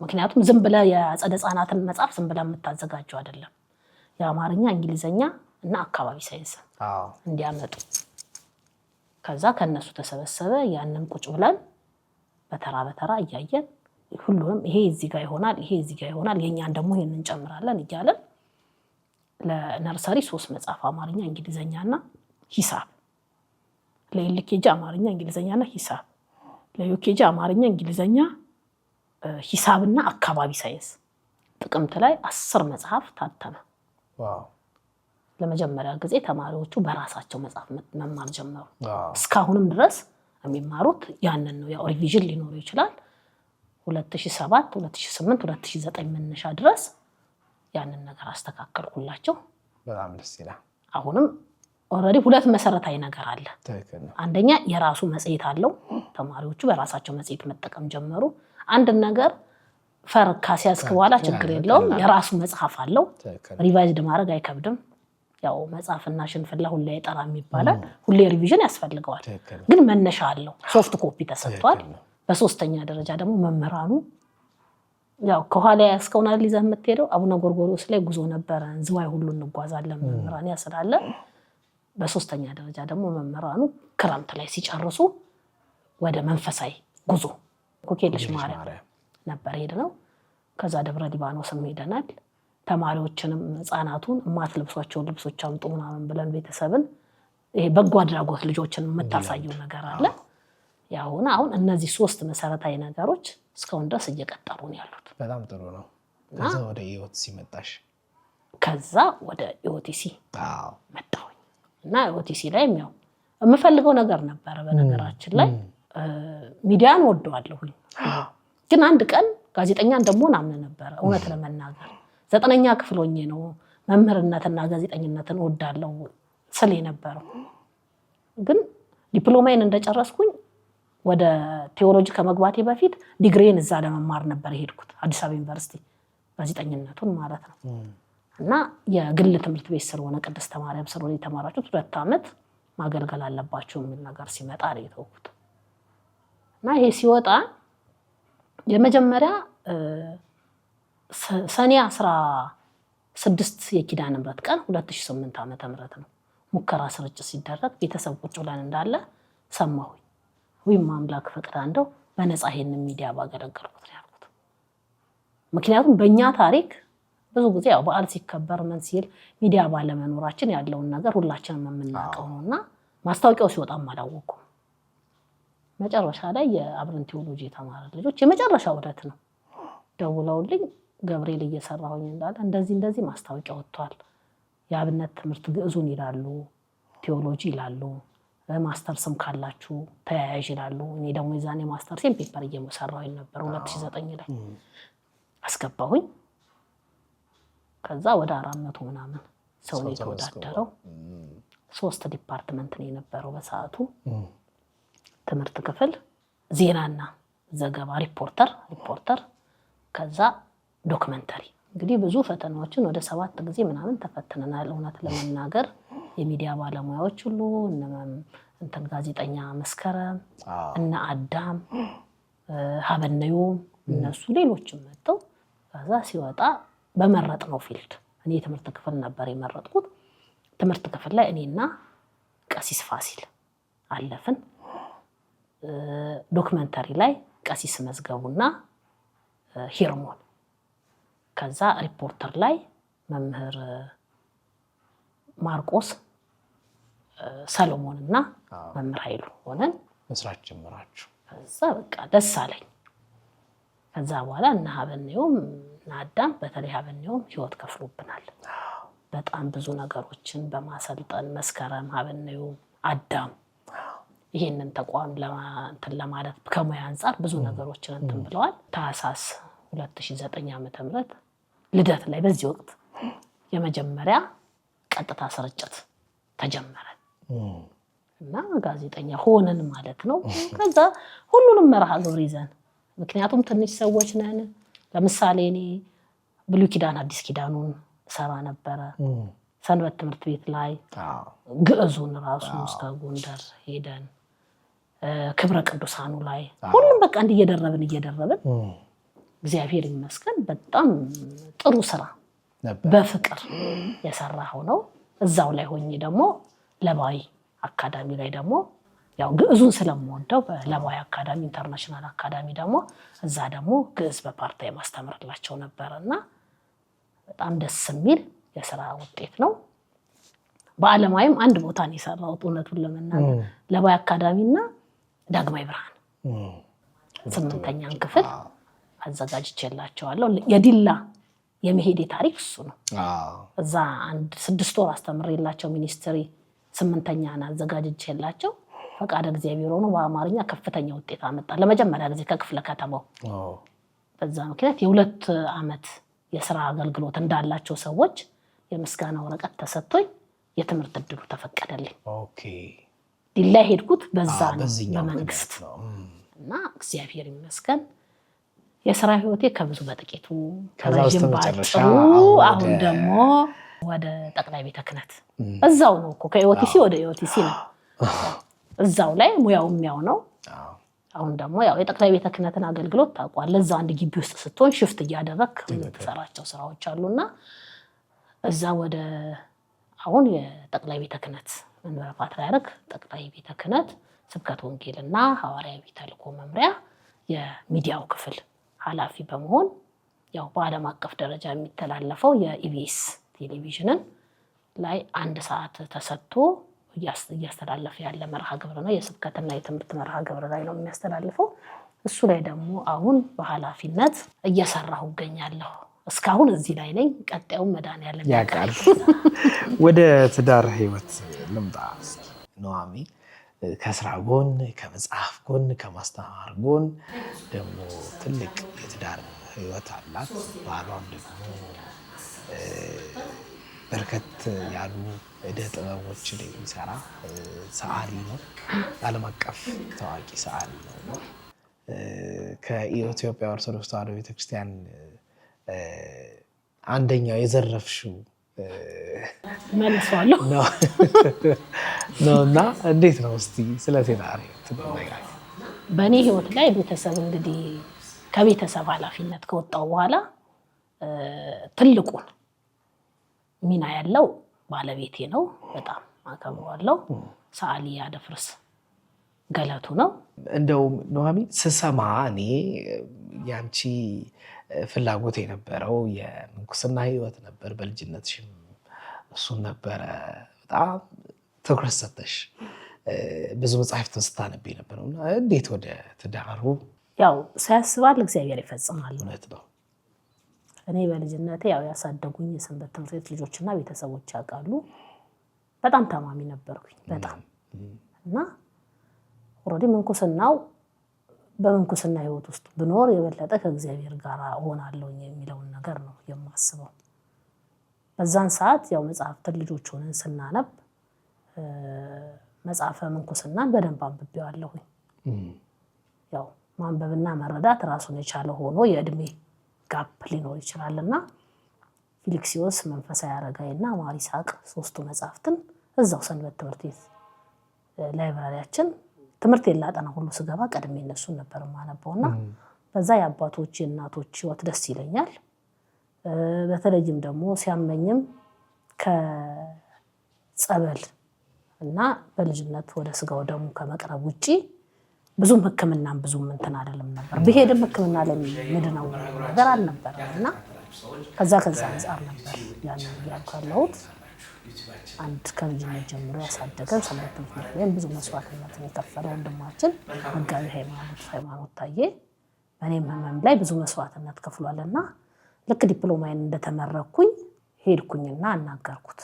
A: ምክንያቱም ዝም ብለህ የአጸደ ህጻናትን መጽሐፍ ዝም ብለህ የምታዘጋጀው አይደለም። የአማርኛ፣ እንግሊዘኛ እና አካባቢ ሳይንስ እንዲያመጡ። ከዛ ከነሱ ተሰበሰበ። ያንን ቁጭ ብለን በተራ በተራ እያየን ሁሉንም ይሄ እዚህ ጋር ይሆናል፣ ይሄ እዚህ ጋር ይሆናል፣ የኛን ደግሞ ይሄን እንጨምራለን እያለን ለነርሰሪ 3 መጽሐፍ አማርኛ፣ እንግሊዘኛና ሂሳብ፣ ለኤልኬጂ አማርኛ፣ እንግሊዘኛና ሂሳብ፣ ለዩኬጂ አማርኛ፣ እንግሊዘኛ፣ ሂሳብና አካባቢ ሳይንስ። ጥቅምት ላይ 10 መጽሐፍ ታተመ። ለመጀመሪያ ጊዜ ተማሪዎቹ በራሳቸው መጽሐፍ መማር ጀመሩ። እስካሁንም ድረስ የሚማሩት ያንን ነው። ያው ሪቪዥን ሊኖሩ ይችላል። 2007፣ 2008፣ 2009 መነሻ ድረስ ያንን ነገር አስተካከልኩላቸው።
B: በጣም ደስ ይላል።
A: አሁንም ኦልሬዲ 2 መሰረታዊ ነገር አለ። አንደኛ የራሱ መጽሔት አለው። ተማሪዎቹ በራሳቸው መጽሔት መጠቀም ጀመሩ። አንድ ነገር ፈር ካሲያስክ በኋላ ችግር የለውም። የራሱ መጽሐፍ አለው። ሪቫይዝድ ማድረግ አይከብድም። ያው መጽሐፍና ሽንፍላ ሁሌ አይጠራም ይባላል። ሁሌ ሪቪዥን ያስፈልገዋል። ግን መነሻ አለው። ሶፍት ኮፒ ተሰጥቷል። በሶስተኛ ደረጃ ደግሞ መምህራኑ ያው ከኋላ ያስከውና ሊዘህ የምትሄደው አቡነ ጎርጎሪዎስ ላይ ጉዞ ነበረ። ዝዋይ ሁሉ እንጓዛለን መምህራን ያስላለ። በሶስተኛ ደረጃ ደግሞ መምህራኑ ክረምት ላይ ሲጨርሱ ወደ መንፈሳዊ ጉዞ ኮኬልሽ ማርያም ነበር ሄደነው። ከዛ ደብረ ሊባኖስም ሄደናል። ተማሪዎችንም ህፃናቱን የማትለብሷቸውን ልብሶች አምጡ ምናምን ብለን ቤተሰብን ይሄ በጎ አድራጎት ልጆችን የምታሳየው ነገር አለ። ያሁን አሁን እነዚህ 3 መሰረታዊ ነገሮች እስካሁን ድረስ እየቀጠሉ ነው ያሉት።
B: በጣም ጥሩ ነው። ከዛ ወደ ኢኦቲሲ መጣሽ?
A: ከዛ ወደ ኢኦቲሲ መጣሁኝ እና ኢኦቲሲ ላይም ያው የምፈልገው ነገር ነበረ። በነገራችን ላይ ሚዲያን ወደዋለሁኝ፣ ግን አንድ ቀን ጋዜጠኛ እንደምሆን አምን ነበረ። እውነት ለመናገር 9ኛ ክፍል ሆኜ ነው መምህርነትና ጋዜጠኝነትን ወዳለው ስለ ነበረው። ግን ዲፕሎማዬን እንደጨረስኩኝ ወደ ቴዎሎጂ ከመግባቴ በፊት ዲግሪን እዛ ለመማር ነበር የሄድኩት፣ አዲስ አበባ ዩኒቨርሲቲ ጋዜጠኝነቱን ማለት ነው። እና የግል ትምህርት ቤት ስለሆነ ቅድስተ ማርያም ስለሆነ የተማራችሁት 2 ዓመት ማገልገል አለባችሁ የሚል ነገር ሲመጣ ነው የተውኩት። እና ይሄ ሲወጣ የመጀመሪያ ሰኔ 16 የኪዳነ ምሕረት ቀን 2008 ዓመተ ምህረት ነው ሙከራ ስርጭት ሲደረግ ቤተሰብ ቁጭ ብለን እንዳለ ሰማሁኝ። ወይም አምላክ ፈቅዳ እንደው በነፃ ይሄንን ሚዲያ ባገለገልኩት ነው ያልኩት። ምክንያቱም በእኛ ታሪክ ብዙ ጊዜ ያው በዓል ሲከበር ምን ሲል ሚዲያ ባለመኖራችን ያለውን ነገር ሁላችንም የምናውቀው ነውና ማስታወቂያው ሲወጣም አላወኩም። መጨረሻ ላይ የአብረን ቴዎሎጂ የተማረ ልጆች የመጨረሻ ውደት ነው ደውለውልኝ ገብርኤል እየሰራሁኝ እንዳለ እንደዚህ ማስታወቂያ ወጥቷል፣ የአብነት ትምህርት ግዕዙን ይላሉ፣ ቴዎሎጂ ይላሉ፣ ማስተርስም ካላችሁ ተያያዥ ይላሉ። እኔ ደግሞ የዛኔ ማስተርሴን ፔፐር እየሰራሁኝ ነበር 2009 ላይ አስገባሁኝ። ከዛ ወደ 400 ምናምን ሰው ነው የተወዳደረው። 3 ዲፓርትመንት ነው የነበረው በሰዓቱ። ትምህርት ክፍል፣ ዜናና ዘገባ፣ ሪፖርተር፣ ከዛ ዶክመንተሪ። እንግዲህ ብዙ ፈተናዎችን ወደ 7 ጊዜ ምናምን ተፈትነናል። እውነት ለመናገር የሚዲያ ባለሙያዎች ሁሉ እንትን ጋዜጠኛ መስከረም እና አዳም ሀበነዮም እነሱ ሌሎችም መጥተው ከዛ ሲወጣ በመረጥነው ፊልድ እኔ ትምህርት ክፍል ነበር የመረጥኩት። ትምህርት ክፍል ላይ እኔና ቀሲስ ፋሲል አለፍን። ዶክመንተሪ ላይ ቀሲስ መዝገቡና ሂርሞን፣ ከዛ ሪፖርተር ላይ መምህር ማርቆስ ሰሎሞንና መምህር ኃይሉ ሆነን
B: መስራት ጀመራችሁ።
A: ከዛ በቃ ደስ አለኝ። ከዛ በኋላ እና ሀበኔውም እና አዳም በተለይ ሀበኔውም ህይወት ከፍሎብናል። በጣም ብዙ ነገሮችን በማሰልጠን መስከረም፣ ሀበኔውም፣ አዳም ይሄንን ተቋም ለማለት ከሙያ አንፃር ብዙ ነገሮችን እንትን ብለዋል። ታህሳስ 2009 ዓ.ም ልደት ላይ በዚህ ወቅት የመጀመሪያ ቀጥታ ስርጭት ተጀመረ እና ጋዜጠኛ ሆነን ማለት ነው። ከዛ ሁሉንም መርሃ ግብር ይዘን ምክንያቱም ትንሽ ሰዎች ነን። ለምሳሌ እኔ ብሉይ ኪዳን አዲስ ኪዳኑን ሰራ ነበረ ሰንበት ትምህርት ቤት ላይ ግዕዙን ራሱ እስከ ጎንደር ሄደን ክብረ ቅዱሳኑ ላይ ሁሉም በቃ እየደረብን እግዚአብሔር ይመስገን በጣም ጥሩ ስራ በፍቅር የሰራው ነው። እዛው ላይ ሆኜ ደግሞ ለባይ አካዳሚ ላይ ደግሞ ያው ግዕዙን ስለምወደው በለባይ አካዳሚ ኢንተርናሽናል አካዳሚ ደግሞ እዛ ደግሞ ግዕዝ በፓርታይ ማስተምርላቸው ነበርና በጣም ደስ የሚል የሥራ ውጤት ነው። በዓለማዊም አንድ ቦታ ነው የሰራሁት እውነቱን ለመናገር ለባይ አካዳሚና ዳግማይ ብርሃን 8ኛን ክፍል አዘጋጅቼላቸዋለሁ። የዲላ የመሄዴ ታሪክ እሱ ነው። እዛ 6 ወር አስተምሬላቸው ሚኒስትሪ 8ኛን አዘጋጅቼላቸው ፈቃደ እግዚአብሔር ሆኖ በአማርኛ ከፍተኛ ውጤት አመጣ ለመጀመሪያ ጊዜ ከክፍለ ከተማው። በዛ ምክንያት የ2 ዓመት የሥራ አገልግሎት እንዳላቸው ሰዎች የምስጋና ወረቀት ተሰጥቶኝ የትምህርት እድሉ ተፈቀደልኝ። ዲላ ሄድኩት በዛ በመንግስት እና እግዚአብሔር ይመስገን የሥራ ህይወቴ ከብዙ በጥቂቱ ከረጅም ባጭሩ አሁን ደግሞ ወደ ጠቅላይ ቤተ ክህነት እዛው ነው እኮ ከኢኦቲሲ ወደ ኢኦቲሲ ነው። እዛው ላይ ሙያው የሚያው ነው። አሁን ደግሞ ያው የጠቅላይ ቤተ ክህነትን አገልግሎት ታውቋለህ። እዛ አንድ ግቢ ውስጥ ስትሆን ሽፍት እያደረክ የምትሰራቸው ስራዎች አሉና እዛ ወደ አሁን የጠቅላይ ቤተ ክህነት መንበረ ፓትርያርክ ጠቅላይ ቤተ ክህነት ስብከተ ወንጌልና ሐዋርያዊ ተልእኮ መምሪያ የሚዲያው ክፍል ኃላፊ በመሆን ያው በዓለም አቀፍ ደረጃ የሚተላለፈው የኢቢኤስ ቴሌቪዥንን ላይ 1 ሰዓት ተሰጥቶ እያስተላለፈ ያለ መርሃ ግብር ነው። የስብከትና የትምህርት መርሃ ግብር ላይ ነው የሚያስተላልፈው። እሱ ላይ ደግሞ አሁን በኃላፊነት እየሰራሁ እገኛለሁ። እስካሁን እዚህ ላይ ነኝ። ቀጣዩን መድኃኒዓለም ያውቃል።
B: ወደ ትዳር ህይወት ልምጣ። ኑሃሚን ከስራ ጎን ከመጽሐፍ ጎን ከማስተማር ጎን ደግሞ ትልቅ የትዳር ህይወት አላት። ባሏም ደግሞ በርከት ያሉ ዕደ ጥበቦችን የሚሰራ ሰዓሊ ነው። ዓለም አቀፍ ታዋቂ ሰዓሊ ነው። ከኢትዮጵያ ኦርቶዶክስ ተዋሕዶ ቤተክርስቲያን አንደኛው የዘረፍሽው
A: መልሷለሁ
B: ነውና እንዴት ነው እስቲ ስለ ትዳር ትነግራለህ?
A: በእኔ ህይወት ላይ ቤተሰብ እንግዲህ ከቤተሰብ ኃላፊነት ከወጣው በኋላ ትልቁን ሚና ያለው ባለቤቴ ነው። በጣም አከብረዋለሁ። ሰዓሊ ያደፍርስ ገለቱ ነው።
B: እንደው ኑሃሚን ስሰማ እኔ ያንቺ ፍላጎት የነበረው የምንኩስና ህይወት ነበር። በልጅነትሽም እሱን ነበረ በጣም ትኩረት ሰጥተሽ ብዙ መጽሐፍትን ስታነቢ ነበር። እንዴት ወደ ትዳሩ?
A: ያው ሳያስባል እግዚአብሔር ይፈጽማል።
B: እውነት ነው።
A: እኔ በልጅነቴ ያው ያሳደጉኝ የሰንበት ትምህርት ቤት ልጆችና ቤተሰቦች ያውቃሉ። በጣም ታማሚ ነበርኩኝ በጣም እና ኦልሬዲ ምንኩስናው በምንኩስና ህይወት ውስጥ ብኖር የበለጠ ከእግዚአብሔር ጋር እሆናለሁ የሚለውን ነገር ነው የማስበው። በዛን ሰዓት ያው መጽሐፍትን ልጆች ሆነን ስናነብ መጽሐፈ ምንኩስናን በደንብ አንብቤዋለሁኝ። ያው ማንበብና መረዳት ራሱን የቻለ ሆኖ የእድሜ ጋፕ ሊኖር ይችላልና ፊልክስዮስ፣ መንፈሳዊ አረጋይና ማር ይስሐቅ ሶስቱ መጽሐፍትን እዛው ሰንበት ትምህርት ቤት ላይብራሪያችን ትምህርት የላጠና ሁሉ ስገባ ቀድሜ እነሱን ነበር የማነበውና በዛ የአባቶች የእናቶች ህይወት ደስ ይለኛል። በተለይም ደግሞ ሲያመኝም ከጸበል እና በልጅነት ወደ ስጋው ደሙ ከመቅረብ ውጪ ብዙም ሕክምናም ብዙም እንትን አይደለም ነበር። ብሄድም ሕክምና ለምድነው ነገር አልነበረም እና ከዛ አንጻር ነበር ያንን ያልካለሁት። አንድ ከልጅነት ጀምሮ ያሳደገን ሰንበት ትምህርት ቤት ብዙ መስዋዕትነትን የከፈለ ወንድማችን መጋቢ ሃይማኖት ታዬ በእኔም ህመም ላይ ብዙ መስዋዕትነት ከፍሏልና ልክ ዲፕሎማዬን እንደተመረኩኝ ሄድኩኝና አናገርኩት።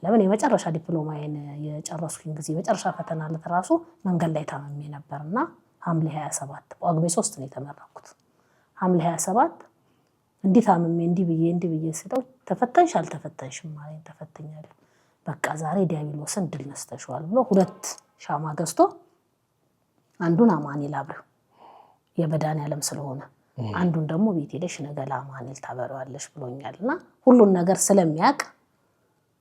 A: ለምን የመጨረሻ ዲፕሎማዬን የጨረስኩኝ ጊዜ መጨረሻ ፈተና ለተራሱ መንገድ ላይ ታመሜ ነበርና ሐምሌ 27 ጳጉሜ 3 ነው የተመረኩት። ሐምሌ 27 እንዲህ ታመሜ እንዲህ ብዬ ስለው ተፈተንሽ አልተፈተንሽም ማለት ተፈተኛለሁ። በቃ ዛሬ ዲያብሎስን ድል ነስተሽዋል ብሎ 2 ሻማ ገዝቶ አንዱን አማኑኤል አብረው የመድኃኔዓለም ስለሆነ አንዱን ደግሞ ቤት ሄደሽ ነገ ለአማኑኤል ታበረዋለሽ ብሎኛልና ሁሉን ነገር ስለሚያውቅ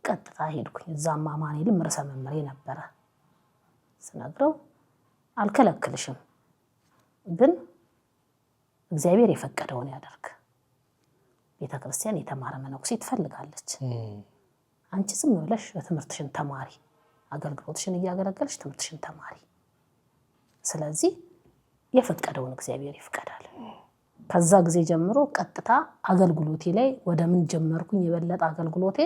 A: ቀጥታ ሄድኩኝ። እዛም አማኑኤልም ርዕሰ መምህሬ ነበረ። ስነግረው አልከለክልሽም፣ ግን እግዚአብሔር የፈቀደውን ያደርግ። ቤተክርስቲያን የተማረ መነኩሴ ትፈልጋለች። አንቺ ዝም ብለሽ በትምህርትሽን ተማሪ፣ አገልግሎትሽን እያገለገልሽ ትምህርትሽን ተማሪ። ስለዚህ የፈቀደውን እግዚአብሔር ይፍቀዳል። ከዛ ጊዜ ጀምሮ ቀጥታ አገልግሎቴ ላይ ወደ ምን ጀመርኩኝ? የበለጠ አገልግሎቴ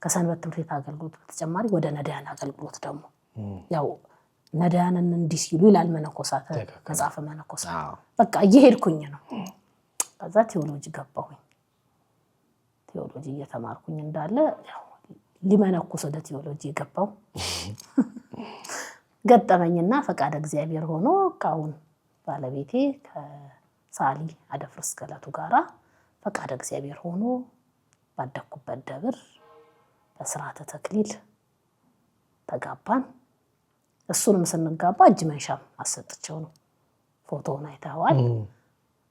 A: ከሰንበት ትምህርት ቤት አገልግሎት በተጨማሪ ወደ ነዳያን አገልግሎት ደግሞ ያው ነዳያንን እንዲህ ሲሉ ይላል መነኮሳት መጽሐፈ መነኮሳት። በቃ እየሄድኩኝ ነው። ከዛ ቴዎሎጂ ገባሁኝ። ቴዎሎጂ እየተማርኩኝ እንዳለ ያው ሊመነኩስ ወደ ቴዎሎጂ ገባሁ። ገጠመኝና ፈቃደ እግዚአብሔር ሆኖ ካሁን ባለቤቴ ከሳሊ አደፍርስ ገለቱ ጋራ ፈቃደ እግዚአብሔር ሆኖ ባደኩበት ደብር በስርዓተ ተክሊል ተጋባን። እሱንም ስንጋባ እጅ መንሻም አሰጥቼው ነው። ፎቶውን አይተዋል።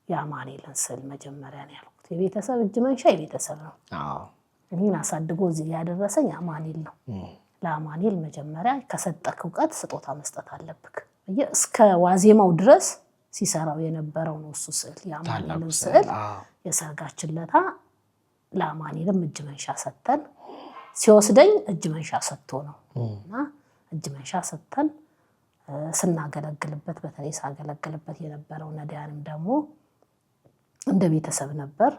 A: የአማኑኤልን ስዕል መጀመሪያ ነው ያልኩት። የቤተሰብ እጅ መንሻ የቤተሰብ ነው። እኔን አሳድጎ እዚህ ያደረሰኝ አማኑኤል ነው። ለአማኑኤል መጀመሪያ ከሰጠክ እውቀት ስጦታ መስጠት አለብክ። እስከ ዋዜማው ድረስ ሲሰራው የነበረው ነው እሱ ስዕል። የአማኑኤልን ስዕል የሰርጋችን ለታ ለአማኑኤልም እጅ መንሻ ሰጥተን ሲወስደኝ እጅ መንሻ ሰጥቶ ነው እና እጅ መንሻ ሰጥተን ስናገለግልበት በተለይ ሳገለግልበት የነበረው ነዳያንም ደግሞ እንደ ቤተሰብ ነበር።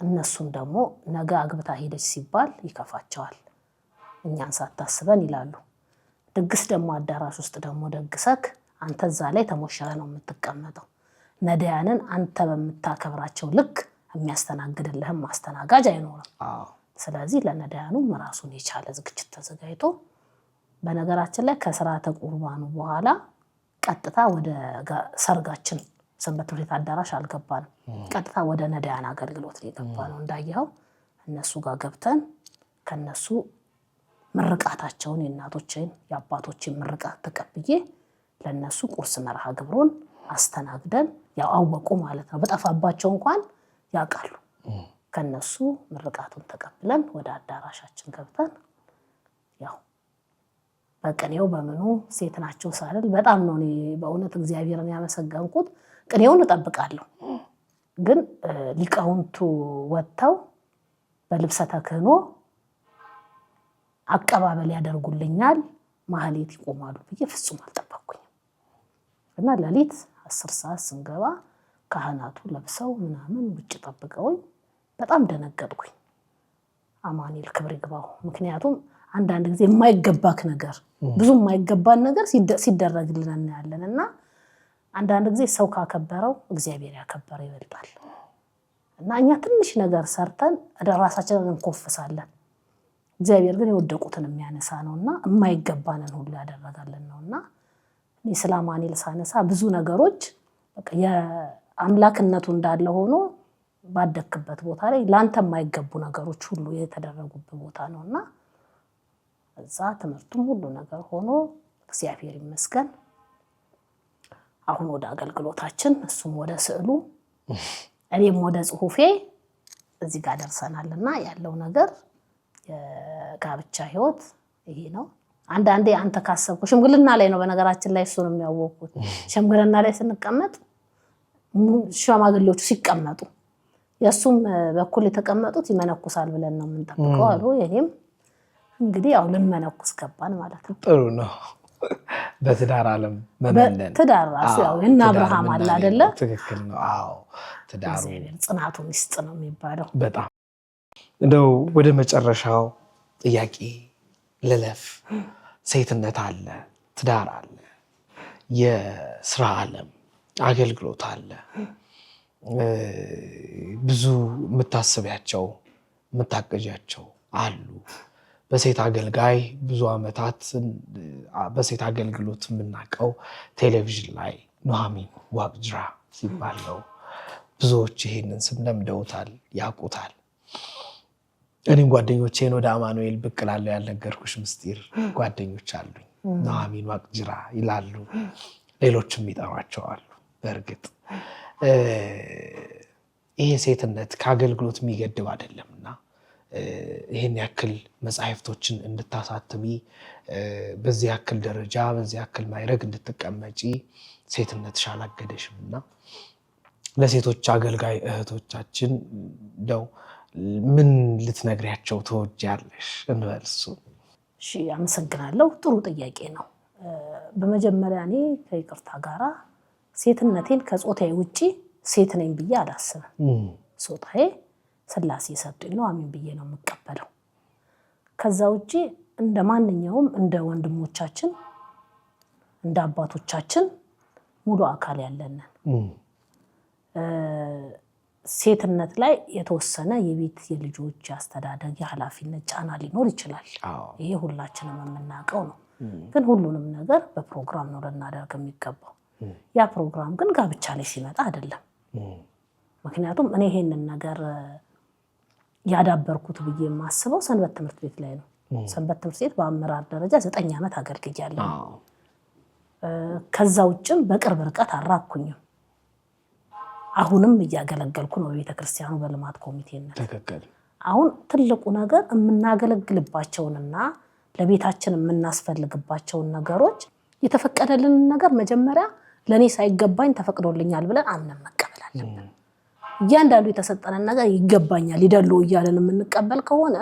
A: እነሱም ደግሞ ነገ አግብታ ሄደች ሲባል ይከፋቸዋል። እኛን ሳታስበን ይላሉ። ድግስ ደግሞ አዳራሽ ውስጥ ደግሞ ደግሰክ አንተ እዛ ላይ ተሞሸረ ነው የምትቀመጠው። ነዳያንን አንተ በምታከብራቸው ልክ የሚያስተናግድልህም ማስተናጋጅ አይኖርም። ስለዚህ ለነዳያኑም ራሱን የቻለ ዝግጅት ተዘጋጅቶ በነገራችን ላይ ከስርዓተ ቁርባኑ በኋላ ቀጥታ ወደ ሰርጋችን ሰንበት ትምህርት ቤት አዳራሽ አልገባንም። ቀጥታ ወደ ነዳያን አገልግሎት የገባነው። እንዳየኸው እነሱ ጋር ገብተን ከነሱ ምርቃታቸውን የእናቶችን የአባቶችን ምርቃት ተቀብዬ ለነሱ ቁርስ መርሃ ግብሩን አስተናግደን ያው አወቁ ማለት ነው። በጠፋባቸው እንኳን ያውቃሉ። ከነሱ ምርቃቱን ተቀብለን ወደ አዳራሻችን ገብተን ያው በቅኔው በምኑ ሴት ናቸው ሳልል በጣም ነው እኔ በእውነት እግዚአብሔርን ያመሰገንኩት። ቅኔውን እጠብቃለሁ፣ ግን ሊቃውንቱ ወጥተው በልብሰ ተክህኖ አቀባበል ያደርጉልኛል፣ ማህሌት ይቆማሉ ብዬ ፍጹም አልጠበቅኩኝም። እና ሌሊት 10 ሰዓት ስንገባ ካህናቱ ለብሰው ምናምን ውጭ ጠብቀውኝ በጣም ደነገጥኩኝ። አማኑኤል ክብር ይግባው። ምክንያቱም አንዳንድ ጊዜ የማይገባክ ነገር ብዙ የማይገባን ነገር ሲደረግልን እናያለን እና አንዳንድ ጊዜ ሰው ካከበረው እግዚአብሔር ያከበረው ይበልጣል። እና እኛ ትንሽ ነገር ሰርተን ራሳችንን እንኮፍሳለን። እግዚአብሔር ግን የወደቁትን የሚያነሳ ነውና የማይገባንን ሁሉ ያደረጋለን ነውና እኔ ስለ አማኑኤል ሳነሳ ብዙ ነገሮች በቃ የአምላክነቱ እንዳለ ሆኖ ባደክበት ቦታ ላይ ላንተ የማይገቡ ነገሮች ሁሉ የተደረጉበት ቦታ ነውና እዛ ትምህርቱም ሁሉ ነገር ሆኖ እግዚአብሔር ይመስገን አሁን ወደ አገልግሎታችን እሱም ወደ ስዕሉ እኔም ወደ ጽሁፌ እዚህ ጋር ደርሰናልና ያለው ነገር የጋብቻ ህይወት ይሄ ነው። አንዳንዴ አንተ ካሰብኩ ሽምግልና ላይ ነው በነገራችን ላይ እሱን የሚያወቁት ሽምግልና ላይ ስንቀመጥ ሽማግሌዎቹ ሲቀመጡ የሱም በኩል የተቀመጡት ይመነኩሳል ብለን ነው የምንጠብቀው አሉ። እኔም እንግዲህ ያው ልንመነኩስ ገባን ማለት ነው።
B: ጥሩ ነው። በትዳር ዓለም መመነን
A: ትዳር ራሱ ያው እና አብርሃም አለ አይደለ?
B: ትክክል ነው። አዎ ትዳሩ
A: ጽናቱ ሚስጥ ነው የሚባለው።
B: በጣም እንደው ወደ መጨረሻው ጥያቄ ልለፍ። ሴትነት አለ፣ ትዳር አለ፣ የስራ ዓለም አገልግሎት አለ። ብዙ የምታስቢያቸው የምታቀጃቸው አሉ። በሴት አገልጋይ ብዙ ዓመታት በሴት አገልግሎት የምናውቀው ቴሌቪዥን ላይ ኑሐሚን ዋቅጅራ ሲባል ነው። ብዙዎች ይሄንን ስም ለምደውታል፣ ያውቁታል። እኔም ጓደኞቼን ወደ አማኑኤል ብቅ እላለሁ ያልነገርኩሽ ምስጢር ጓደኞች አሉኝ። ኑሐሚን ዋቅጅራ ይላሉ፣ ሌሎችም ይጠሯቸው አሉ። በእርግጥ ይሄ ሴትነት ከአገልግሎት የሚገድብ አይደለምና ይህን ያክል መጽሐፍቶችን እንድታሳትሚ በዚህ ያክል ደረጃ በዚህ ያክል ማዕረግ እንድትቀመጪ ሴትነትሽ አላገደሽም እና ለሴቶች አገልጋይ እህቶቻችን እንደው ምን ልትነግሪያቸው ትወጃለሽ? እንበል እሱ።
A: እሺ አመሰግናለሁ። ጥሩ ጥያቄ ነው። በመጀመሪያ እኔ ከይቅርታ ጋራ ሴትነቴን ከጾታዬ ውጪ ሴት ነኝ ብዬ አላስብም። ጾታዬ ስላሴ ሰጡኝ ነው፣ አሜን ብዬ ነው የምቀበለው። ከዛ ውጪ እንደ ማንኛውም እንደ ወንድሞቻችን እንደ አባቶቻችን ሙሉ አካል ያለንን ሴትነት ላይ የተወሰነ የቤት የልጆች የአስተዳደግ የኃላፊነት ጫና ሊኖር ይችላል። ይሄ ሁላችንም የምናውቀው ነው። ግን ሁሉንም ነገር በፕሮግራም ነው ልናደርግ የሚገባው። ያ ፕሮግራም ግን ጋብቻ ላይ ሲመጣ አይደለም። ምክንያቱም እኔ ይሄንን ነገር ያዳበርኩት ብዬ የማስበው ሰንበት ትምህርት ቤት ላይ ነው። ሰንበት ትምህርት ቤት በአመራር ደረጃ 9 ዓመት አገልግያለሁ። ከዛ ውጭም በቅርብ ርቀት አራኩኝም። አሁንም እያገለገልኩ ነው ቤተክርስቲያኑ በልማት ኮሚቴነት። አሁን ትልቁ ነገር የምናገለግልባቸውንና ለቤታችን የምናስፈልግባቸውን ነገሮች የተፈቀደልን ነገር መጀመሪያ ለኔ ሳይገባኝ ተፈቅዶልኛል ብለን አምነን መቀበል አለብን። እያንዳንዱ የተሰጠንን ነገር ይገባኛል ይደሉ እያለን የምንቀበል ከሆነ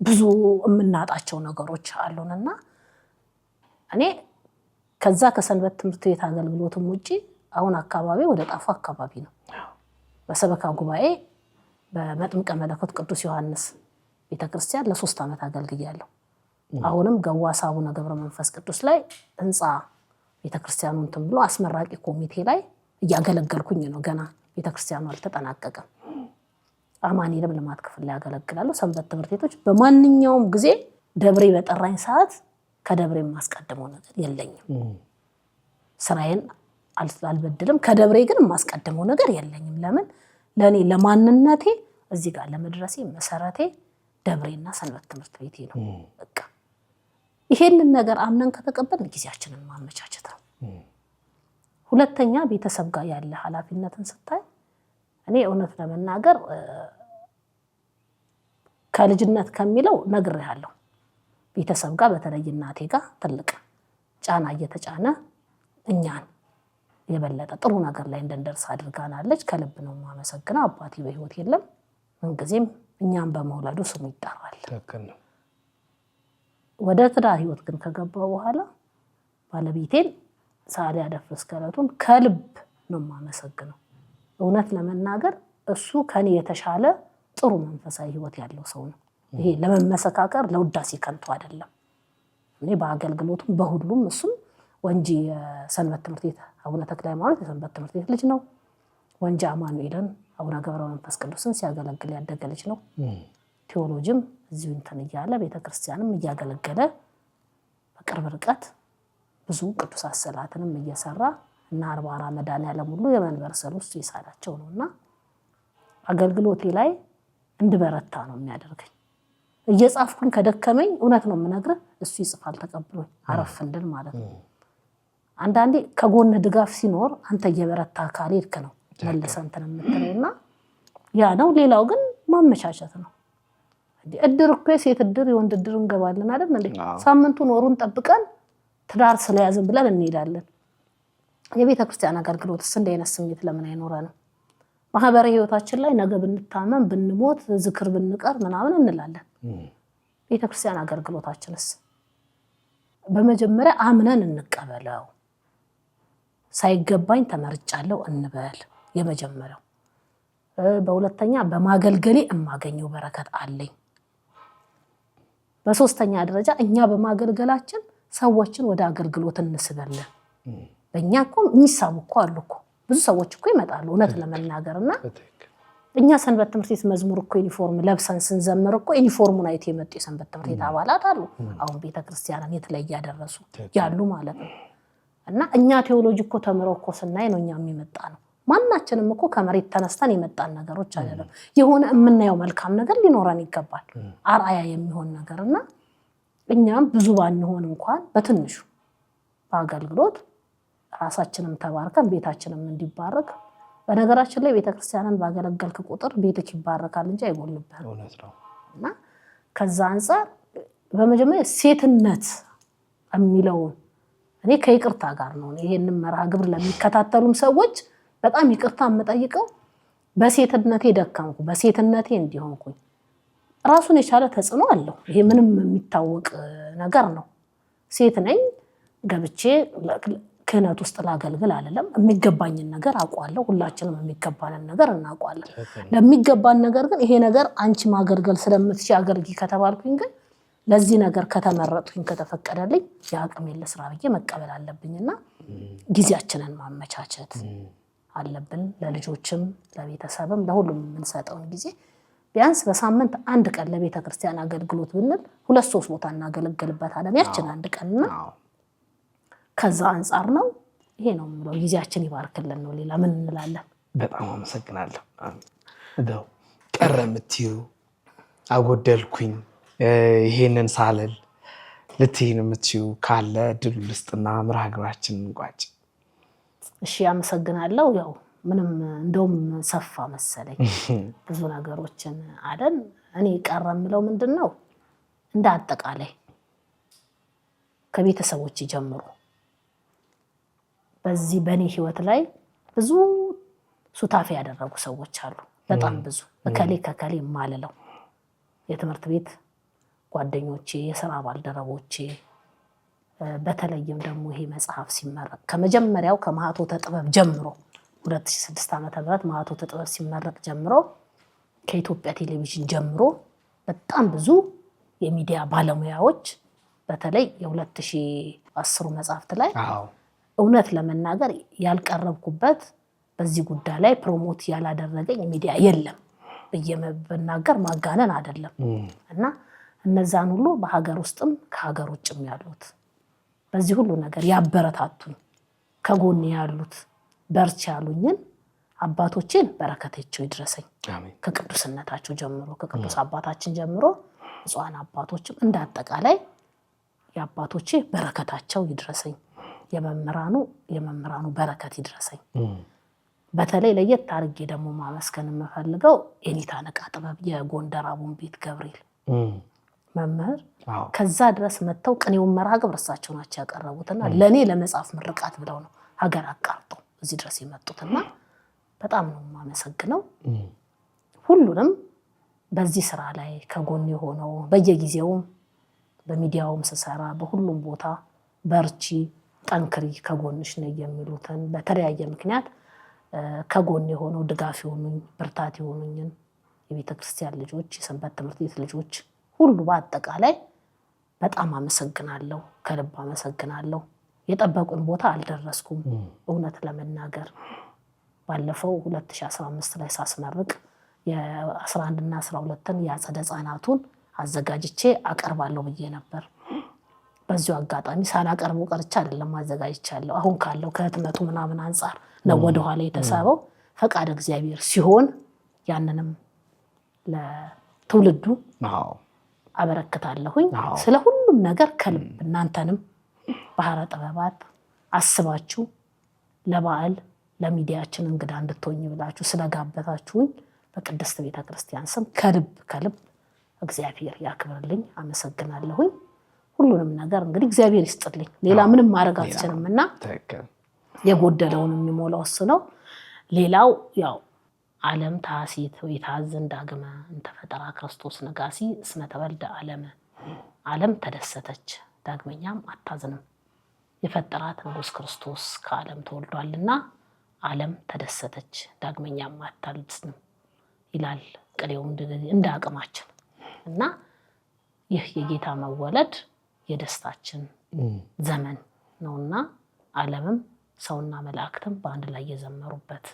A: ብዙ የምናጣቸው ነገሮች አሉንና እኔ ከዛ ከሰንበት ትምህርት ቤት አገልግሎትም ውጪ አሁን አካባቢ ወደ ጣፉ አካባቢ ነው። በሰበካ ጉባኤ በመጥምቀ መለኮት ቅዱስ ዮሐንስ ቤተክርስቲያን ለ3 ዓመት አገልግያለሁ። አሁንም ገዋሳ አቡነ ገብረ መንፈስ ቅዱስ ላይ ህንፃ ቤተክርስቲያኑን እንትን ብሎ አስመራቂ ኮሚቴ ላይ እያገለገልኩኝ ነው። ገና ቤተክርስቲያኑ አልተጠናቀቀም። አማኑኤልም ልማት ክፍል ላይ ያገለግላለሁ። ሰንበት ትምህርት ቤቶች በማንኛውም ጊዜ ደብሬ በጠራኝ ሰዓት ከደብሬ የማስቀድመው ነገር የለኝም። ስራዬን አልበድልም። ከደብሬ ግን የማስቀድመው ነገር የለኝም። ለምን? ለኔ ለማንነቴ እዚህ ጋር ለመድረሴ መሰረቴ ደብሬና ሰንበት ትምህርት ቤቴ ነው። በቃ ይሄንን ነገር አምነን ከተቀበልን ጊዜያችንን ማመቻቸት ነው። ሁለተኛ ቤተሰብ ጋር ያለ ኃላፊነትን ስታይ እኔ እውነት ለመናገር ከልጅነት ከሚለው ነግሬሃለሁ። ቤተሰብ ጋር በተለይ እናቴ ጋር ትልቅ ጫና እየተጫነ እኛን የበለጠ ጥሩ ነገር ላይ እንድንደርስ አድርጋናለች። ከልብ ነው የማመሰግነው። አባቴ በህይወት የለም። ምንጊዜም እኛን በመውለዱ ስሙ ይጠራል። ወደ ትዳር ህይወት ግን ከገባው በኋላ ባለቤቴን ሳሊያ ደፍርስ ከለቱን ከልብ ነው የማመሰግነው። እውነት ለመናገር እሱ ከኔ የተሻለ ጥሩ መንፈሳዊ ህይወት ያለው ሰው ነው። ይሄ ለመመሰካከር ለውዳሴ ከንቱ አይደለም። እኔ በአገልግሎቱም በሁሉም እሱም ወንጂ የሰንበት ትምህርት ቤት አቡነ ተክለ ሃይማኖት የሰንበት ትምህርት ቤት ልጅ ነው። ወንጂ አማኑኤልን አቡነ ገብረ መንፈስ ቅዱስን ሲያገለግል ያደገ ልጅ ነው። ቴዎሎጂም እዚሁ እንትን እያለ ቤተክርስቲያንም እያገለገለ በቅርብ ርቀት ብዙ ቅዱሳት ሰላትንም እየሰራ እና 40 መድኃኔዓለም ሁሉ የመንበር ሰል ውስጥ ይሳላቸው ነውና አገልግሎቴ ላይ እንድበረታ ነው የሚያደርገኝ። እየጻፍኩኝ ከደከመኝ እውነት ነው የምነግርህ እሱ ይጽፋል ተቀብሎኝ አረፍ እንድል ማለት ነው። አንዳንዴ ከጎን ድጋፍ ሲኖር አንተ እየበረታ ካልሄድክ ነው መልሰህ እንትን የምትለውና ያ ነው። ሌላው ግን ማመቻቸት ነው። እድር እኮ የሴት እድር የወንድ እድር እንገባለን አይደል እንዴ? ሳምንቱን ወሩን ጠብቀን ትዳር ስለያዝን ብለን እንሄዳለን። የቤተክርስቲያን አገልግሎትስ እንደ አይነት ስሜት ለምን አይኖረንም? ማህበራዊ ህይወታችን ላይ ነገ ብንታመም ብንሞት ዝክር ብንቀር ምናምን እንላለን። ቤተክርስቲያን አገልግሎታችንስ በመጀመሪያ አምነን እንቀበለው። ሳይገባኝ ተመርጫለሁ እንበል የመጀመሪያው። በሁለተኛ በማገልገሌ የማገኘው በረከት አለኝ። በሶስተኛ ደረጃ እኛ በማገልገላችን ሰዎችን ወደ አገልግሎት እንስበለን። በእኛ እኮ የሚሳቡ እኮ አሉ እኮ ብዙ ሰዎች እኮ ይመጣሉ እውነት ለመናገርና እኛ ሰንበት ትምህርት ቤት መዝሙር እኮ ዩኒፎርም ለብሰን ስንዘምር እኮ ዩኒፎርሙን አይተው የመጡ የሰንበት ትምህርት ቤት አባላት አሉ። አሁን ቤተክርስቲያንን የተለየ ያደረሱ ያሉ ማለት ነው። እና እኛ ቴዎሎጂ እኮ ተምረው እኮ ስናይ ነው እኛ የሚመጣ ነው። ማናችንም እኮ ከመሬት ተነስተን የመጣን ነገሮች አይደለም። የሆነ የምናየው መልካም ነገር ሊኖረን ይገባል፣ አርአያ የሚሆን ነገርና እኛም ብዙ ባንሆን እንኳን በትንሹ በአገልግሎት ራሳችንም ተባርከን ቤታችንም እንዲባረክ። በነገራችን ላይ ቤተክርስቲያንን ባገለገልክ ቁጥር ቤትክ ይባረካል እንጂ አይጎልብህም። እና ከዛ አንፃር በመጀመሪያ ሴትነት የሚለውን እኔ ከይቅርታ ጋር ነው ይሄንን መርሃ ግብር ለሚከታተሉም ሰዎች በጣም ይቅርታ የምጠይቀው። በሴትነቴ ደከምኩ፣ በሴትነቴ እንዲሆንኩኝ ራሱን የቻለ ተጽዕኖ አለው። ይሄ ምንም የሚታወቅ ነገር ነው። ሴት ነኝ ገብቼ ክህነት ውስጥ ላገልግል አይደለም። የሚገባኝን ነገር አውቃለሁ። ሁላችንም የሚገባንን ነገር እናውቃለን። ለሚገባን ነገር ግን ይሄ ነገር አንቺ ማገልገል ስለምትችይ አገልጊ ከተባልኩኝ ግን ለዚህ ነገር ከተመረጥኩኝ ከተፈቀደልኝ የአቅሜን ልስራ ብዬ መቀበል አለብኝና ጊዜያችንን ማመቻቸት አለብን። ለልጆችም ለቤተሰብም ለሁሉም የምንሰጠውን ጊዜ ቢያንስ በሳምንት አንድ ቀን ለቤተክርስቲያን አገልግሎት ብንል 2-3 ቦታ እናገለግልበታለን ያችን አንድ ቀንና ከዛ አንፃር ነው ይሄ ነው የምለው። ጊዜያችን ይባርክልን ነው። ሌላ ምን እንላለን?
B: በጣም አመሰግናለሁ። እንደው ቀረ የምትይው አጎደልኩኝ ይሄንን ሳልል ልትይን የምትይው ካለ እድሉ ልስጥና መርሃ ግብራችንን እንቋጭ።
A: እሺ አመሰግናለሁ። ያው ምንም እንደውም ሰፋ መሰለኝ ብዙ ነገሮችን አለን። እኔ ቀረ የምለው ምንድነው እንደ አጠቃላይ ከቤተሰቦች ጀምሮ በዚህ በኔ ህይወት ላይ ብዙ ሱታፌ ያደረጉ ሰዎች አሉ። በጣም ብዙ ከከሌ ማለለው የትምህርት ቤት ጓደኞቼ፣ የሥራ ባልደረቦቼ በተለይም ደግሞ ይሄ መጽሐፍ ሲመረቅ ከመጀመሪያው ከማኅቶተ ጥበብ ጀምሮ 2006 ዓ.ም ማኅቶተ ጥበብ ሲመረቅ ጀምሮ ከኢትዮጵያ ቴሌቪዥን ጀምሮ በጣም ብዙ የሚዲያ ባለሙያዎች በተለይ የ2010 መጽሐፍት ላይ እውነት ለመናገር ያልቀረብኩበት በዚህ ጉዳይ ላይ ፕሮሞት ያላደረገኝ ሚዲያ የለም ብዬ መናገር ማጋነን አይደለም። እና እነዛን ሁሉ በሀገር ውስጥም ከሀገር ውጭም ያሉት በዚህ ሁሉ ነገር ያበረታቱኝ ከጎን ያሉት በርቺ ያሉኝን አባቶቼን በረከታቸው ይድረሰኝ። ከቅዱስነታቸው ጀምሮ ከቅዱስ አባታችን ጀምሮ ብፁዓን አባቶችም እንዳጠቃላይ የአባቶቼ በረከታቸው ይድረሰኝ። የመምህራኑ በረከት ይድረሰኝ። በተለይ ለየት አድርጌ ደግሞ ማመስገን የምፈልገው ኤሊታ ነቃ ጥበብ የጎንደር አቡነ ቤት ገብርኤል መምህር ከዛ ድረስ መጥተው ቅኔውን መርሃ ግብር እሳቸው ናቸው ያቀረቡትና ለኔ ለመጽሐፍ ምርቃት ብለው ነው ሀገር አቃርጠው እዚህ ድረስ የመጡትና በጣም ነው የማመሰግነው። ሁሉንም በዚህ ስራ ላይ ከጎን የሆነው በየጊዜውም በሚዲያውም ስሰራ በሁሉም ቦታ በርቺ ጠንክሪ ከጎንሽ ነው የሚሉትን በተለያየ ምክንያት ከጎን የሆነው ድጋፍ የሆኑኝ ብርታት የሆኑኝን የቤተክርስቲያን ልጆች የሰንበት ትምህርት ቤት ልጆች ሁሉ በአጠቃላይ በጣም አመሰግናለሁ። ከልብ አመሰግናለሁ። የጠበቁን ቦታ አልደረስኩም። እውነት ለመናገር ባለፈው 2015 ላይ ሳስመርቅ የ11 እና 12ን የአጸደ ህጻናቱን አዘጋጅቼ አቀርባለሁ ብዬ ነበር። በዚሁ አጋጣሚ ሳላቀርቡ ቀርቻ አይደለም አዘጋጅቻለሁ። አሁን ካለው ከህትመቱ ምናምን አንፃር ነው ወደ ኋላ የተሳበው። ፈቃድ እግዚአብሔር ሲሆን ያንንም ለትውልዱ አበረክታለሁኝ። ስለ ሁሉም ነገር ከልብ እናንተንም ባህረ ጥበባት አስባችሁ ለበዓል ለሚዲያችን እንግዳ እንድትሆኝ ብላችሁ ስለጋበዛችሁኝ በቅድስት ቤተክርስቲያን ስም ከልብ እግዚአብሔር ያክብርልኝ፣ አመሰግናለሁኝ። ሁሉንም ነገር እንግዲህ እግዚአብሔር ይስጥልኝ። ሌላ ምንም ማድረግ አትችልምና የጎደለውን የሚሞላው እሱ ነው። ሌላው ያው ዓለም ታሲት ወይታዘን ዳግመ እንተፈጠራ ክርስቶስ ነጋሲ እስመ ተወልደ ዓለም ተደሰተች ዳግመኛም አታዝንም። የፈጠራት ንጉሥ ክርስቶስ ከዓለም ተወልዷልና ዓለም ተደሰተች ዳግመኛም አታዝንም ይላል ቅኔው እንደ አቅማችን እና ይህ የጌታ መወለድ የደስታችን ዘመን ነውና ዓለምም ሰውና መላእክትም በአንድ ላይ የዘመሩበት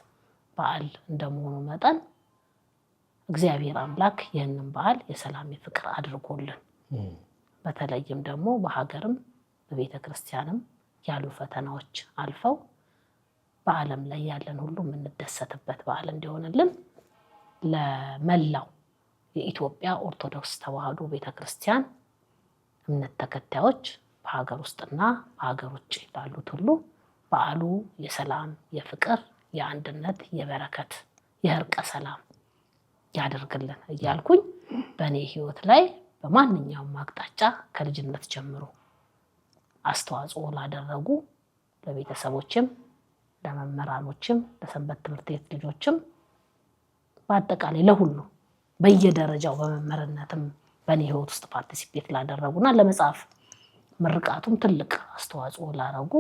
A: በዓል እንደመሆኑ መጠን እግዚአብሔር አምላክ ይህንን በዓል የሰላም የፍቅር አድርጎልን በተለይም ደግሞ በሀገርም በቤተ ክርስቲያንም ያሉ ፈተናዎች አልፈው በዓለም ላይ ያለን ሁሉ የምንደሰትበት በዓል እንዲሆንልን ለመላው የኢትዮጵያ ኦርቶዶክስ ተዋሕዶ ቤተክርስቲያን እምነት ተከታዮች በሀገር ውስጥና በሀገር ውጭ ላሉት ሁሉ በዓሉ የሰላም የፍቅር የአንድነት የበረከት የእርቀ ሰላም ያደርግልን እያልኩኝ በእኔ ሕይወት ላይ በማንኛውም አቅጣጫ ከልጅነት ጀምሮ አስተዋጽኦ ላደረጉ ለቤተሰቦችም ለመምህራኖችም ለሰንበት ትምህርት ቤት ልጆችም በአጠቃላይ ለሁሉ በየደረጃው በመምህርነትም በእኔ ሕይወት ውስጥ ፓርቲሲፔት ላደረጉና ለመጽሐፍ ምርቃቱም ትልቅ አስተዋጽኦ ላደረጉ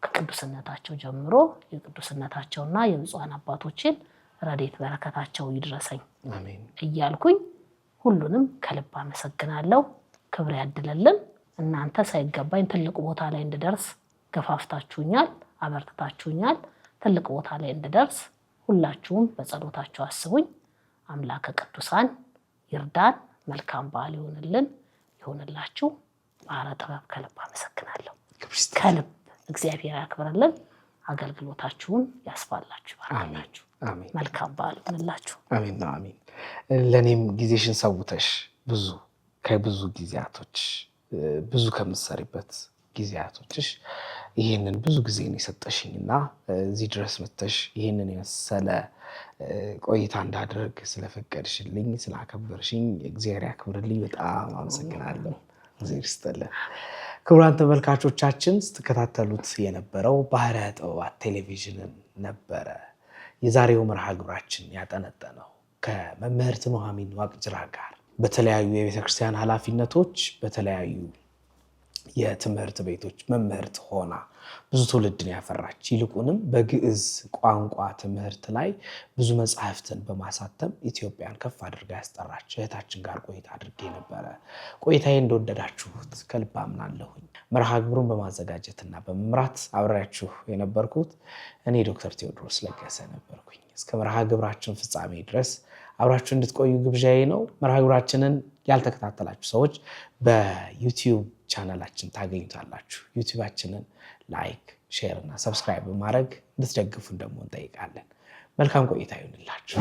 A: ከቅዱስነታቸው ጀምሮ የቅዱስነታቸውና የብፁዓን አባቶችን ረድኤት በረከታቸው ይድረሰኝ እያልኩኝ ሁሉንም ከልብ አመሰግናለሁ። ክብር ያድለልን። እናንተ ሳይገባኝ ትልቅ ቦታ ላይ እንድደርስ ገፋፍታችሁኛል፣ አበርትታችሁኛል። ትልቅ ቦታ ላይ እንድደርስ ሁላችሁም በጸሎታችሁ አስቡኝ። አምላከ ቅዱሳን ይርዳን። መልካም በዓል ይሆንላችሁ። ባህረ ጥበብ ከልብ አመሰግናለሁ። ከልብ እግዚአብሔር ያክብርልን። አገልግሎታችሁን ያስፋላችሁ፣ ይባርካችሁ። መልካም በዓል ይሁንላችሁ።
B: አሜን አሜን። ለእኔም ጊዜሽን ሰውተሽ ከብዙ ጊዜያቶች ብዙ ከምትሰሪበት ጊዜያቶችሽ ይህንን ብዙ ጊዜ ነው የሰጠሽኝና እዚህ ድረስ መጥተሽ ይህንን የመሰለ ቆይታ እንዳደርግ ስለፈቀድሽልኝ ስላከበርሽኝ እግዚአብሔር ያክብርልኝ። በጣም አመሰግናለሁ። እግዚአብሔር ይስጥልን። ክቡራን ተመልካቾቻችን ስትከታተሉት የነበረው ባህረ ጥበባት ቴሌቪዥንን ነበረ። የዛሬው መርሃ ግብራችን ያጠነጠነው ከመምህርት ኑሃሚን ዋቅጅራ ጋር በተለያዩ የቤተክርስቲያን ኃላፊነቶች በተለያዩ የትምህርት ቤቶች መምህርት ሆና ብዙ ትውልድን ያፈራች ይልቁንም በግዕዝ ቋንቋ ትምህርት ላይ ብዙ መጽሐፍትን በማሳተም ኢትዮጵያን ከፍ አድርጋ ያስጠራች እህታችን ጋር ቆይታ አድርጌ ነበረ። ቆይታዬ እንደወደዳችሁት ከልብ አምናለሁኝ። መርሃ ግብሩን በማዘጋጀትና በመምራት አብሬያችሁ የነበርኩት እኔ ዶክተር ቴዎድሮስ ለገሰ ነበርኩኝ። እስከ መርሃ ግብራችን ፍጻሜ ድረስ አብራችሁ እንድትቆዩ ግብዣዬ ነው። መርሃ ግብራችንን ያልተከታተላችሁ ሰዎች በዩቲዩብ ቻናላችን ታገኙታላችሁ። ዩቲዩባችንን ላይክ፣ ሼር እና ሰብስክራይብ በማድረግ እንድትደግፉን ደግሞ እንጠይቃለን። መልካም ቆይታ ይሁንላችሁ።